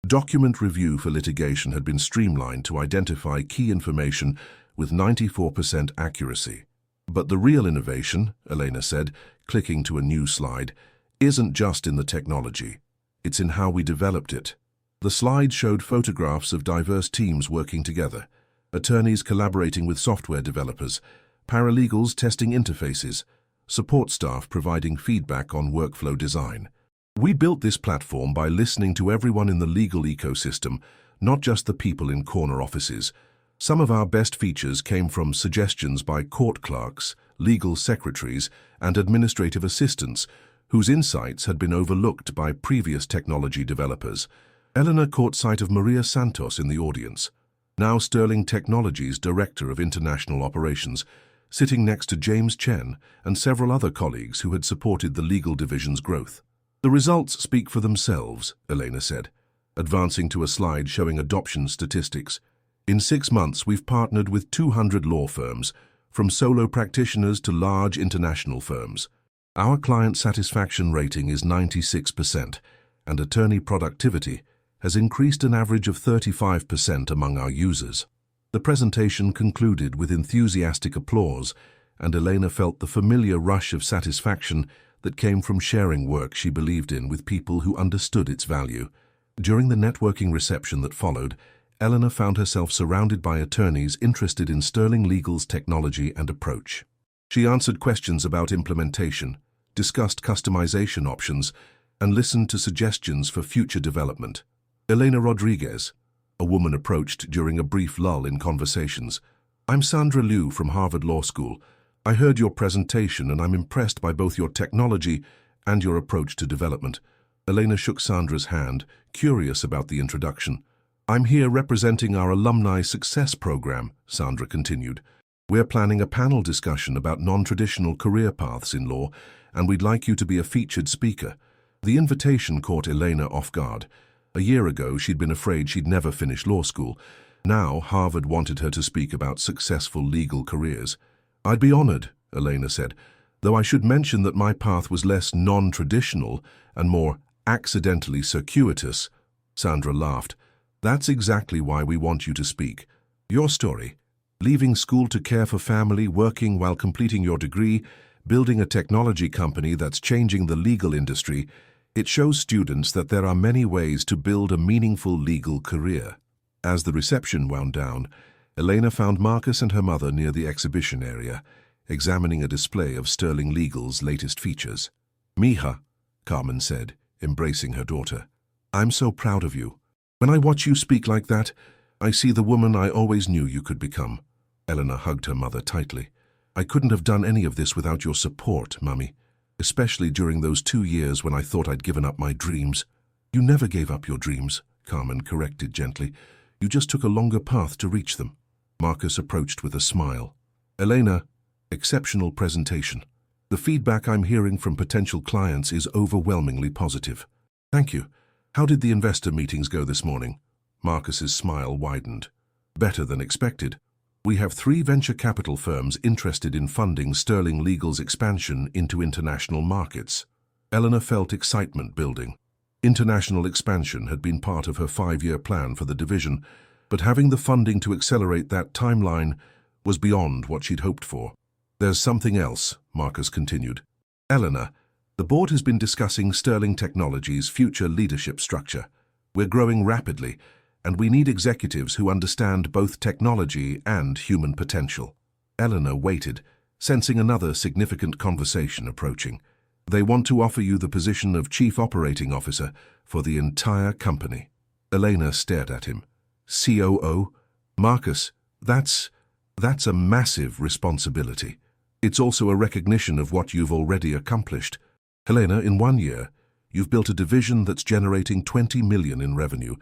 Document review for litigation had been streamlined to identify key information with 94% accuracy. "But the real innovation," Elena said, clicking to a new slide, "isn't just in the technology. It's in how we developed it." The slide showed photographs of diverse teams working together, attorneys collaborating with software developers, paralegals testing interfaces, support staff providing feedback on workflow design. "We built this platform by listening to everyone in the legal ecosystem, not just the people in corner offices. Some of our best features came from suggestions by court clerks, legal secretaries, and administrative assistants, whose insights had been overlooked by previous technology developers." Eleanor caught sight of Maria Santos in the audience, now Sterling Technologies' Director of International Operations, sitting next to James Chen and several other colleagues who had supported the legal division's growth. "The results speak for themselves," Elena said, advancing to a slide showing adoption statistics. "In 6 months, we've partnered with 200 law firms, from solo practitioners to large international firms. Our client satisfaction rating is 96%, and attorney productivity has increased an average of 35% among our users." The presentation concluded with enthusiastic applause, and Elena felt the familiar rush of satisfaction that came from sharing work she believed in with people who understood its value. During the networking reception that followed, Eleanor found herself surrounded by attorneys interested in Sterling Legal's technology and approach. She answered questions about implementation, discussed customization options, and listened to suggestions for future development. Elena Rodriguez, a woman, approached during a brief lull in conversations. "I'm Sandra Liu from Harvard Law School. I heard your presentation and I'm impressed by both your technology and your approach to development." Elena shook Sandra's hand, curious about the introduction. "I'm here representing our Alumni Success Program," Sandra continued. "We're planning a panel discussion about non-traditional career paths in law, and we'd like you to be a featured speaker." The invitation caught Elena off guard. A year ago, she'd been afraid she'd never finish law school. Now, Harvard wanted her to speak about successful legal careers. "I'd be honored," Elena said, "though I should mention that my path was less non-traditional and more accidentally circuitous." Sandra laughed. "That's exactly why we want you to speak. Your story, leaving school to care for family, working while completing your degree, building a technology company that's changing the legal industry, it shows students that there are many ways to build a meaningful legal career." As the reception wound down, Elena found Marcus and her mother near the exhibition area, examining a display of Sterling Legal's latest features. "Mija," Carmen said, embracing her daughter, "I'm so proud of you. When I watch you speak like that, I see the woman I always knew you could become." Eleanor hugged her mother tightly. "I couldn't have done any of this without your support, Mummy. Especially during those 2 years when I thought I'd given up my dreams." "You never gave up your dreams," Carmen corrected gently. "You just took a longer path to reach them." Marcus approached with a smile. "Elena, exceptional presentation. The feedback I'm hearing from potential clients is overwhelmingly positive." "Thank you. How did the investor meetings go this morning?" Marcus's smile widened. "Better than expected. We have 3 venture capital firms interested in funding Sterling Legal's expansion into international markets. Eleanor felt excitement building. International expansion had been part of her 5-year plan for the division, but having the funding to accelerate that timeline was beyond what she'd hoped for. There's something else, Marcus continued. Eleanor, the board has been discussing Sterling Technologies' future leadership structure. We're growing rapidly, and we need executives who understand both technology and human potential. Eleanor waited, sensing another significant conversation approaching. They want to offer you the position of Chief Operating Officer for the entire company. Elena stared at him. COO? Marcus, that's a massive responsibility. It's also a recognition of what you've already accomplished. Helena, in 1 year, you've built a division that's generating 20 million in revenue,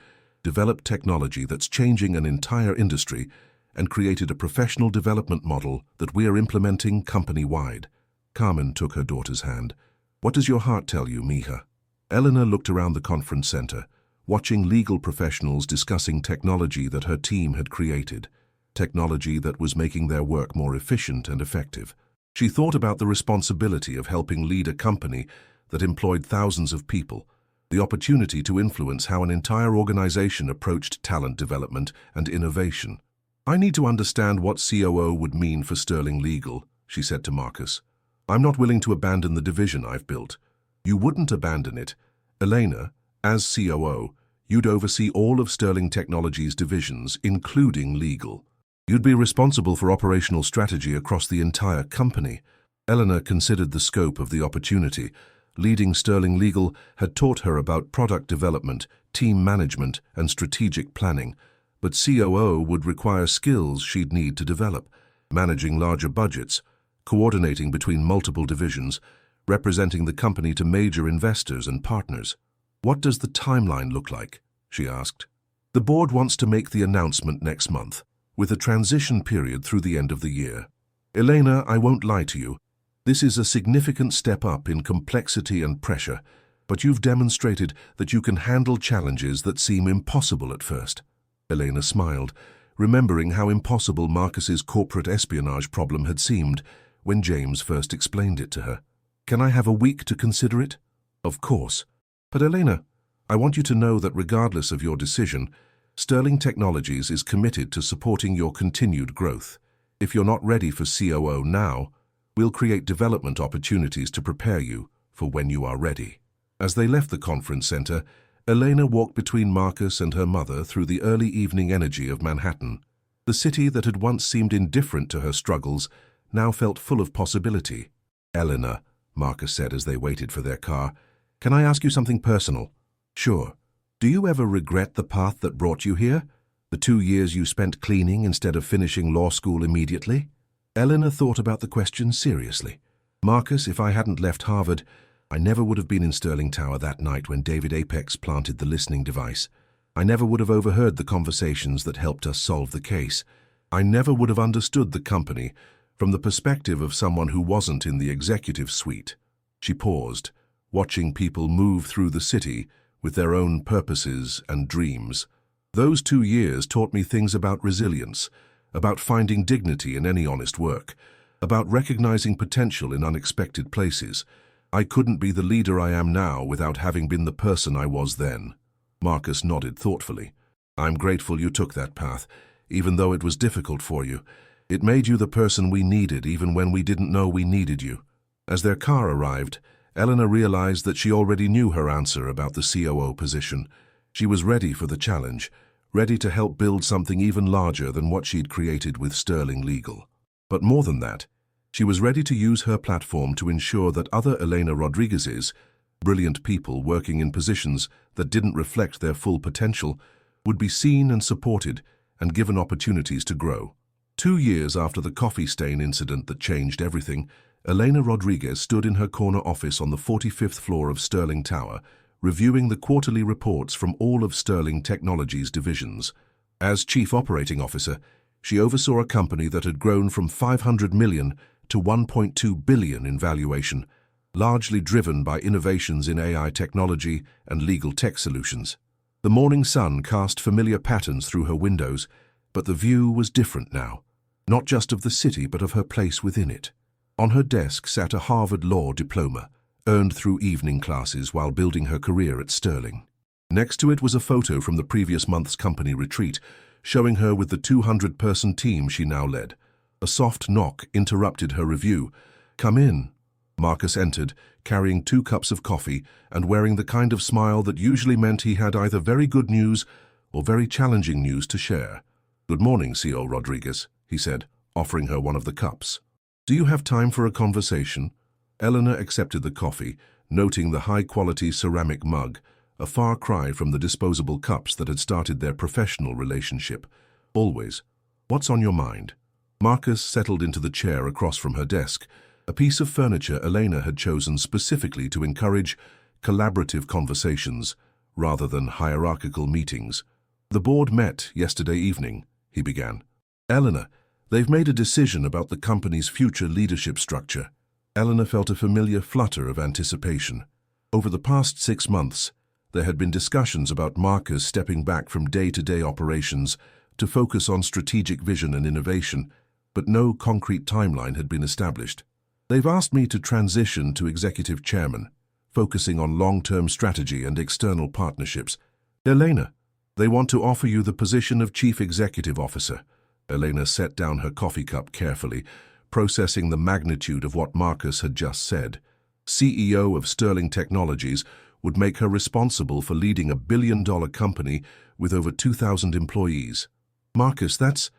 developed technology that's changing an entire industry, and created a professional development model that we're implementing company-wide. Carmen took her daughter's hand. What does your heart tell you, Mija? Eleanor looked around the conference center, watching legal professionals discussing technology that her team had created, technology that was making their work more efficient and effective. She thought about the responsibility of helping lead a company that employed thousands of people, the opportunity to influence how an entire organization approached talent development and innovation. I need to understand what COO would mean for Sterling Legal, she said to Marcus. I'm not willing to abandon the division I've built. You wouldn't abandon it. Elena, as COO, you'd oversee all of Sterling Technologies' divisions, including legal. You'd be responsible for operational strategy across the entire company. Eleanor considered the scope of the opportunity. Leading Sterling Legal had taught her about product development, team management, and strategic planning, but COO would require skills she'd need to develop, managing larger budgets, coordinating between multiple divisions, representing the company to major investors and partners. What does the timeline look like? She asked. The board wants to make the announcement next month, with a transition period through the end of the year. Elena, I won't lie to you. This is a significant step up in complexity and pressure, but you've demonstrated that you can handle challenges that seem impossible at first. Elena smiled, remembering how impossible Marcus's corporate espionage problem had seemed when James first explained it to her. Can I have a week to consider it? Of course. But Elena, I want you to know that regardless of your decision, Sterling Technologies is committed to supporting your continued growth. If you're not ready for COO now, we'll create development opportunities to prepare you for when you are ready. As they left the conference center, Elena walked between Marcus and her mother through the early evening energy of Manhattan. The city that had once seemed indifferent to her struggles now felt full of possibility. Eleanor, Marcus said as they waited for their car, can I ask you something personal? Sure. Do you ever regret the path that brought you here? The 2 years you spent cleaning instead of finishing law school immediately? Eleanor thought about the question seriously. Marcus, if I hadn't left Harvard, I never would have been in Sterling Tower that night when David Apex planted the listening device. I never would have overheard the conversations that helped us solve the case. I never would have understood the company from the perspective of someone who wasn't in the executive suite. She paused, watching people move through the city with their own purposes and dreams. Those 2 years taught me things about resilience, about finding dignity in any honest work, about recognizing potential in unexpected places. I couldn't be the leader I am now without having been the person I was then. Marcus nodded thoughtfully. I'm grateful you took that path, even though it was difficult for you. It made you the person we needed even when we didn't know we needed you. As their car arrived, Eleanor realized that she already knew her answer about the COO position. She was ready for the challenge, ready to help build something even larger than what she'd created with Sterling Legal. But more than that, she was ready to use her platform to ensure that other Elena Rodriguez's, brilliant people working in positions that didn't reflect their full potential, would be seen and supported and given opportunities to grow. 2 years after the coffee stain incident that changed everything, Elena Rodriguez stood in her corner office on the 45th floor of Sterling Tower, reviewing the quarterly reports from all of Sterling Technologies' divisions. As Chief Operating Officer, she oversaw a company that had grown from 500 million to 1.2 billion in valuation, largely driven by innovations in AI technology and legal tech solutions. The morning sun cast familiar patterns through her windows, but the view was different now. not just of the city but of her place within it. On her desk sat a Harvard law diploma, earned through evening classes while building her career at Sterling. Next to it was a photo from the previous month's company retreat, showing her with the 200-person team she now led. A soft knock interrupted her review. "Come in." Marcus entered, carrying 2 cups of coffee and wearing the kind of smile that usually meant he had either very good news or very challenging news to share. "Good morning, C.O. Rodriguez," he said, offering her one of the cups. "Do you have time for a conversation?" Eleanor accepted the coffee, noting the high-quality ceramic mug, a far cry from the disposable cups that had started their professional relationship. "Always. What's on your mind?" Marcus settled into the chair across from her desk, a piece of furniture Elena had chosen specifically to encourage collaborative conversations rather than hierarchical meetings. "The board met yesterday evening," he began. "Eleanor, they've made a decision about the company's future leadership structure." Eleanor felt a familiar flutter of anticipation. Over the past 6 months, there had been discussions about Marcus stepping back from day-to-day operations to focus on strategic vision and innovation, but no concrete timeline had been established. "They've asked me to transition to executive chairman, focusing on long-term strategy and external partnerships." "Elena, they want to offer you the position of chief executive officer." Elena set down her coffee cup carefully, processing the magnitude of what Marcus had just said. CEO of Sterling Technologies would make her responsible for leading a billion-dollar company with over 2,000 employees. "Marcus, that's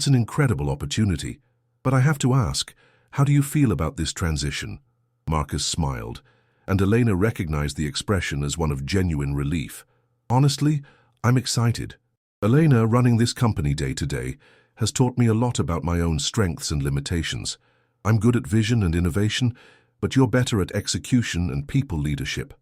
an incredible opportunity. But I have to ask, how do you feel about this transition?" Marcus smiled, and Elena recognized the expression as one of genuine relief. "Honestly, I'm excited. Elena, running this company day to day, has taught me a lot about my own strengths and limitations. I'm good at vision and innovation, but you're better at execution and people leadership."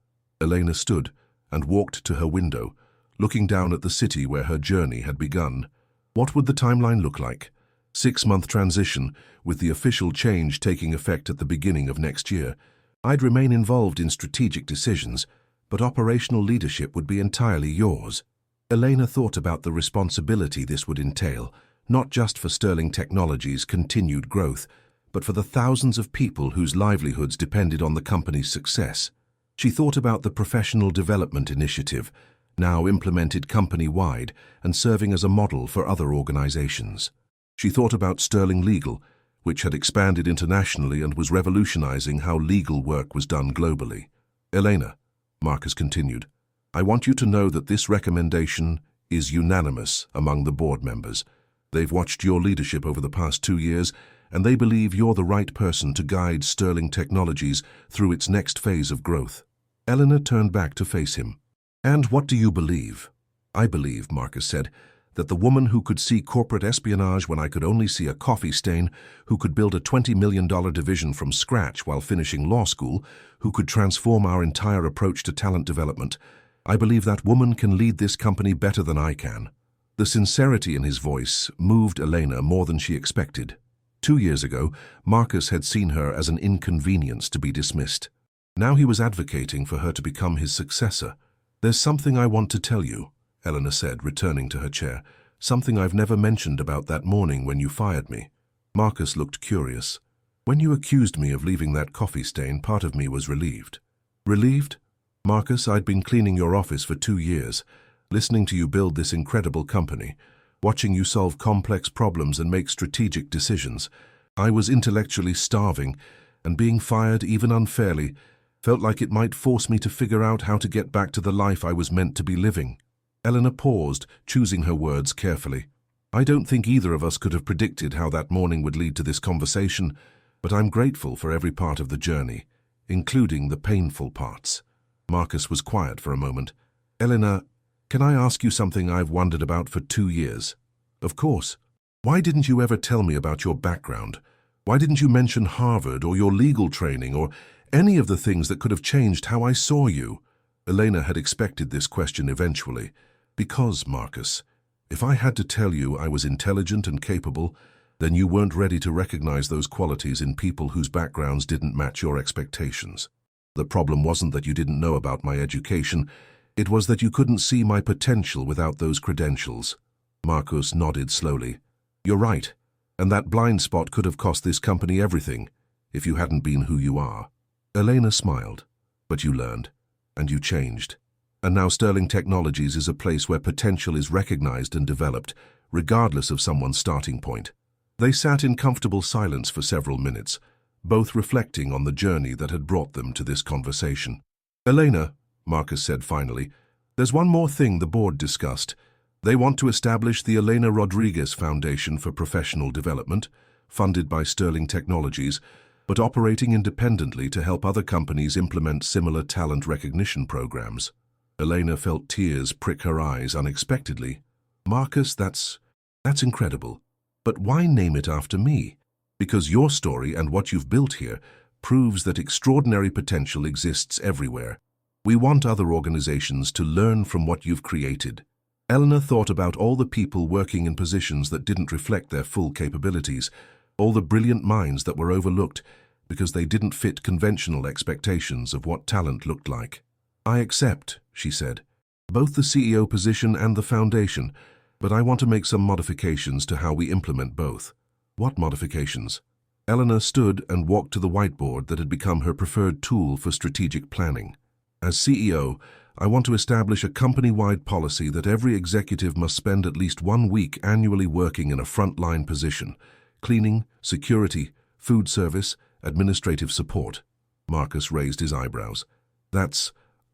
Elena stood and walked to her window, looking down at the city where her journey had begun. What would the timeline look like? 6-month transition, with the official change taking effect at the beginning of next year. I'd remain involved in strategic decisions, but operational leadership would be entirely yours. Elena thought about the responsibility this would entail, not just for Sterling Technologies' continued growth, but for the thousands of people whose livelihoods depended on the company's success. She thought about the professional development initiative, now implemented company-wide and serving as a model for other organizations. She thought about Sterling Legal, which had expanded internationally and was revolutionizing how legal work was done globally. "Elena," Marcus continued, "I want you to know that this recommendation is unanimous among the board members. They've watched your leadership over the past 2 years, and they believe you're the right person to guide Sterling Technologies through its next phase of growth." Eleanor turned back to face him. "And what do you believe?" "I believe," Marcus said, "that the woman who could see corporate espionage when I could only see a coffee stain, who could build a $20 million division from scratch while finishing law school, who could transform our entire approach to talent development, I believe that woman can lead this company better than I can." The sincerity in his voice moved Elena more than she expected. 2 years ago, Marcus had seen her as an inconvenience to be dismissed. Now he was advocating for her to become his successor. "There's something I want to tell you," Eleanor said, returning to her chair. "Something I've never mentioned about that morning when you fired me." Marcus looked curious. "When you accused me of leaving that coffee stain, part of me was relieved." "Relieved?" "Marcus, I'd been cleaning your office for 2 years, listening to you build this incredible company, watching you solve complex problems and make strategic decisions. I was intellectually starving, and being fired, even unfairly, felt like it might force me to figure out how to get back to the life I was meant to be living." Eleanor paused, choosing her words carefully. "I don't think either of us could have predicted how that morning would lead to this conversation, but I'm grateful for every part of the journey, including the painful parts." Marcus was quiet for a moment. "Eleanor, can I ask you something I've wondered about for 2 years?" "Of course. Why didn't you ever tell me about your background? Why didn't you mention Harvard or your legal training or any of the things that could have changed how I saw you?" Elena had expected this question eventually. "Because, Marcus, if I had to tell you I was intelligent and capable, then you weren't ready to recognize those qualities in people whose backgrounds didn't match your expectations. The problem wasn't that you didn't know about my education, it was that you couldn't see my potential without those credentials." Marcus nodded slowly. "You're right. And that blind spot could have cost this company everything if you hadn't been who you are. Elena smiled. But you learned, and you changed. And now Sterling Technologies is a place where potential is recognized and developed, regardless of someone's starting point. They sat in comfortable silence for several minutes, both reflecting on the journey that had brought them to this conversation. Elena, Marcus said finally, there's one more thing the board discussed. They want to establish the Elena Rodriguez Foundation for Professional Development, funded by Sterling Technologies, but operating independently to help other companies implement similar talent recognition programs. Elena felt tears prick her eyes unexpectedly. Marcus, that's incredible. But why name it after me? Because your story and what you've built here proves that extraordinary potential exists everywhere. We want other organizations to learn from what you've created. Eleanor thought about all the people working in positions that didn't reflect their full capabilities, all the brilliant minds that were overlooked because they didn't fit conventional expectations of what talent looked like. I accept, she said, both the CEO position and the foundation, but I want to make some modifications to how we implement both. What modifications? Eleanor stood and walked to the whiteboard that had become her preferred tool for strategic planning. As CEO, I want to establish a company-wide policy that every executive must spend at least 1 week annually working in a frontline position: cleaning, security, food service, administrative support. Marcus raised his eyebrows. That's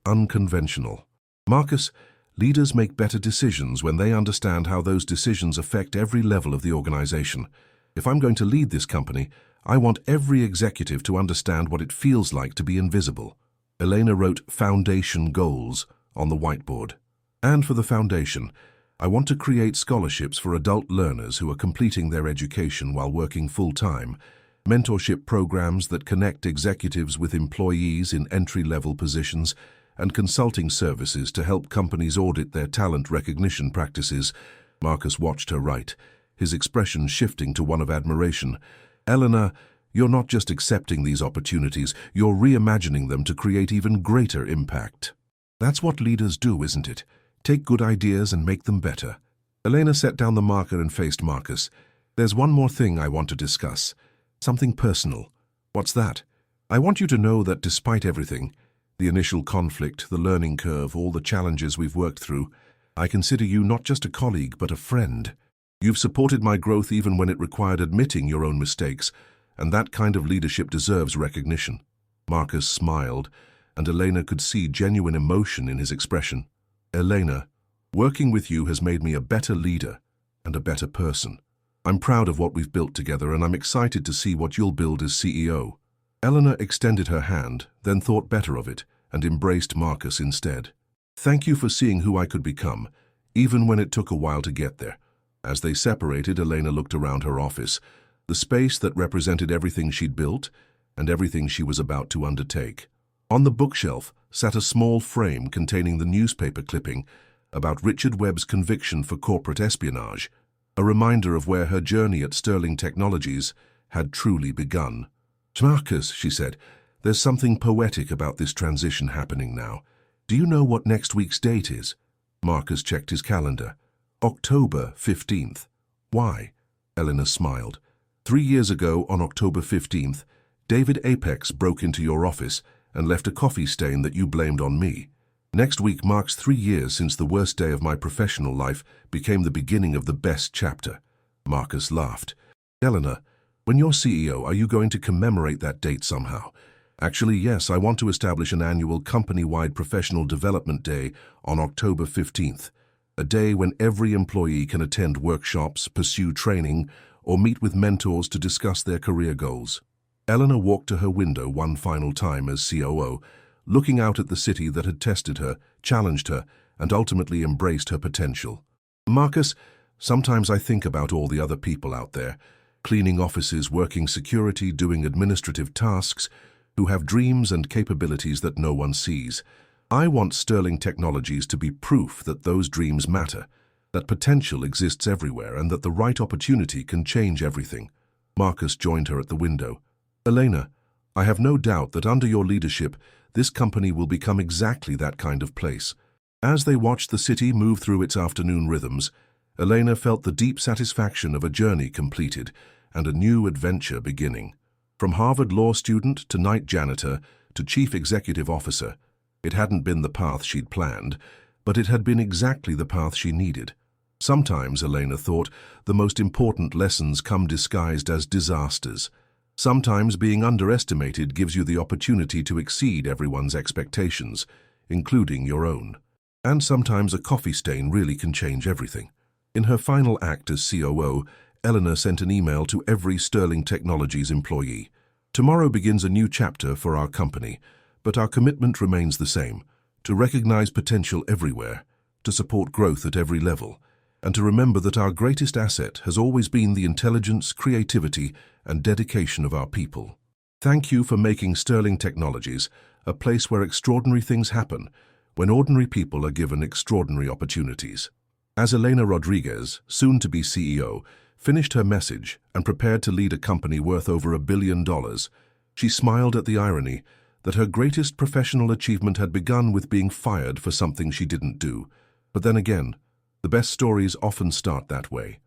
unconventional. Marcus, leaders make better decisions when they understand how those decisions affect every level of the organization. If I'm going to lead this company, I want every executive to understand what it feels like to be invisible. Elena wrote foundation goals on the whiteboard. And for the foundation, I want to create scholarships for adult learners who are completing their education while working full-time, mentorship programs that connect executives with employees in entry-level positions, and consulting services to help companies audit their talent recognition practices. Marcus watched her write, his expression shifting to one of admiration. Eleanor, you're not just accepting these opportunities, you're reimagining them to create even greater impact. That's what leaders do, isn't it? Take good ideas and make them better. Elena set down the marker and faced Marcus. There's one more thing I want to discuss. Something personal. What's that? I want you to know that despite everything, the initial conflict, the learning curve, all the challenges we've worked through, I consider you not just a colleague, but a friend. You've supported my growth even when it required admitting your own mistakes, and that kind of leadership deserves recognition. Marcus smiled, and Elena could see genuine emotion in his expression. Elena, working with you has made me a better leader and a better person. I'm proud of what we've built together, and I'm excited to see what you'll build as CEO. Eleanor extended her hand, then thought better of it, and embraced Marcus instead. Thank you for seeing who I could become, even when it took a while to get there. As they separated, Elena looked around her office, the space that represented everything she'd built and everything she was about to undertake. On the bookshelf sat a small frame containing the newspaper clipping about Richard Webb's conviction for corporate espionage, a reminder of where her journey at Sterling Technologies had truly begun. Marcus, she said, there's something poetic about this transition happening now. Do you know what next week's date is? Marcus checked his calendar. October 15th. Why? Eleanor smiled. 3 years ago, on October 15th, David Apex broke into your office and left a coffee stain that you blamed on me. Next week marks 3 years since the worst day of my professional life became the beginning of the best chapter. Marcus laughed. Eleanor, when you're CEO, are you going to commemorate that date somehow? Actually, yes, I want to establish an annual company-wide professional development day on October 15th, a day when every employee can attend workshops, pursue training, or meet with mentors to discuss their career goals. Eleanor walked to her window one final time as COO, looking out at the city that had tested her, challenged her, and ultimately embraced her potential. Marcus, sometimes I think about all the other people out there, cleaning offices, working security, doing administrative tasks, who have dreams and capabilities that no one sees. I want Sterling Technologies to be proof that those dreams matter, that potential exists everywhere, and that the right opportunity can change everything. Marcus joined her at the window. Elena, I have no doubt that under your leadership, this company will become exactly that kind of place. As they watched the city move through its afternoon rhythms, Elena felt the deep satisfaction of a journey completed, and a new adventure beginning. From Harvard law student to night janitor to chief executive officer, it hadn't been the path she'd planned, but it had been exactly the path she needed. Sometimes, Elena thought, the most important lessons come disguised as disasters. Sometimes being underestimated gives you the opportunity to exceed everyone's expectations, including your own. And sometimes a coffee stain really can change everything. In her final act as COO, Eleanor sent an email to every Sterling Technologies employee. Tomorrow begins a new chapter for our company, but our commitment remains the same: to recognize potential everywhere, to support growth at every level, and to remember that our greatest asset has always been the intelligence, creativity, and dedication of our people. Thank you for making Sterling Technologies a place where extraordinary things happen, when ordinary people are given extraordinary opportunities. As Elena Rodriguez, soon-to-be CEO, finished her message and prepared to lead a company worth over $1 billion, she smiled at the irony that her greatest professional achievement had begun with being fired for something she didn't do. But then again, the best stories often start that way.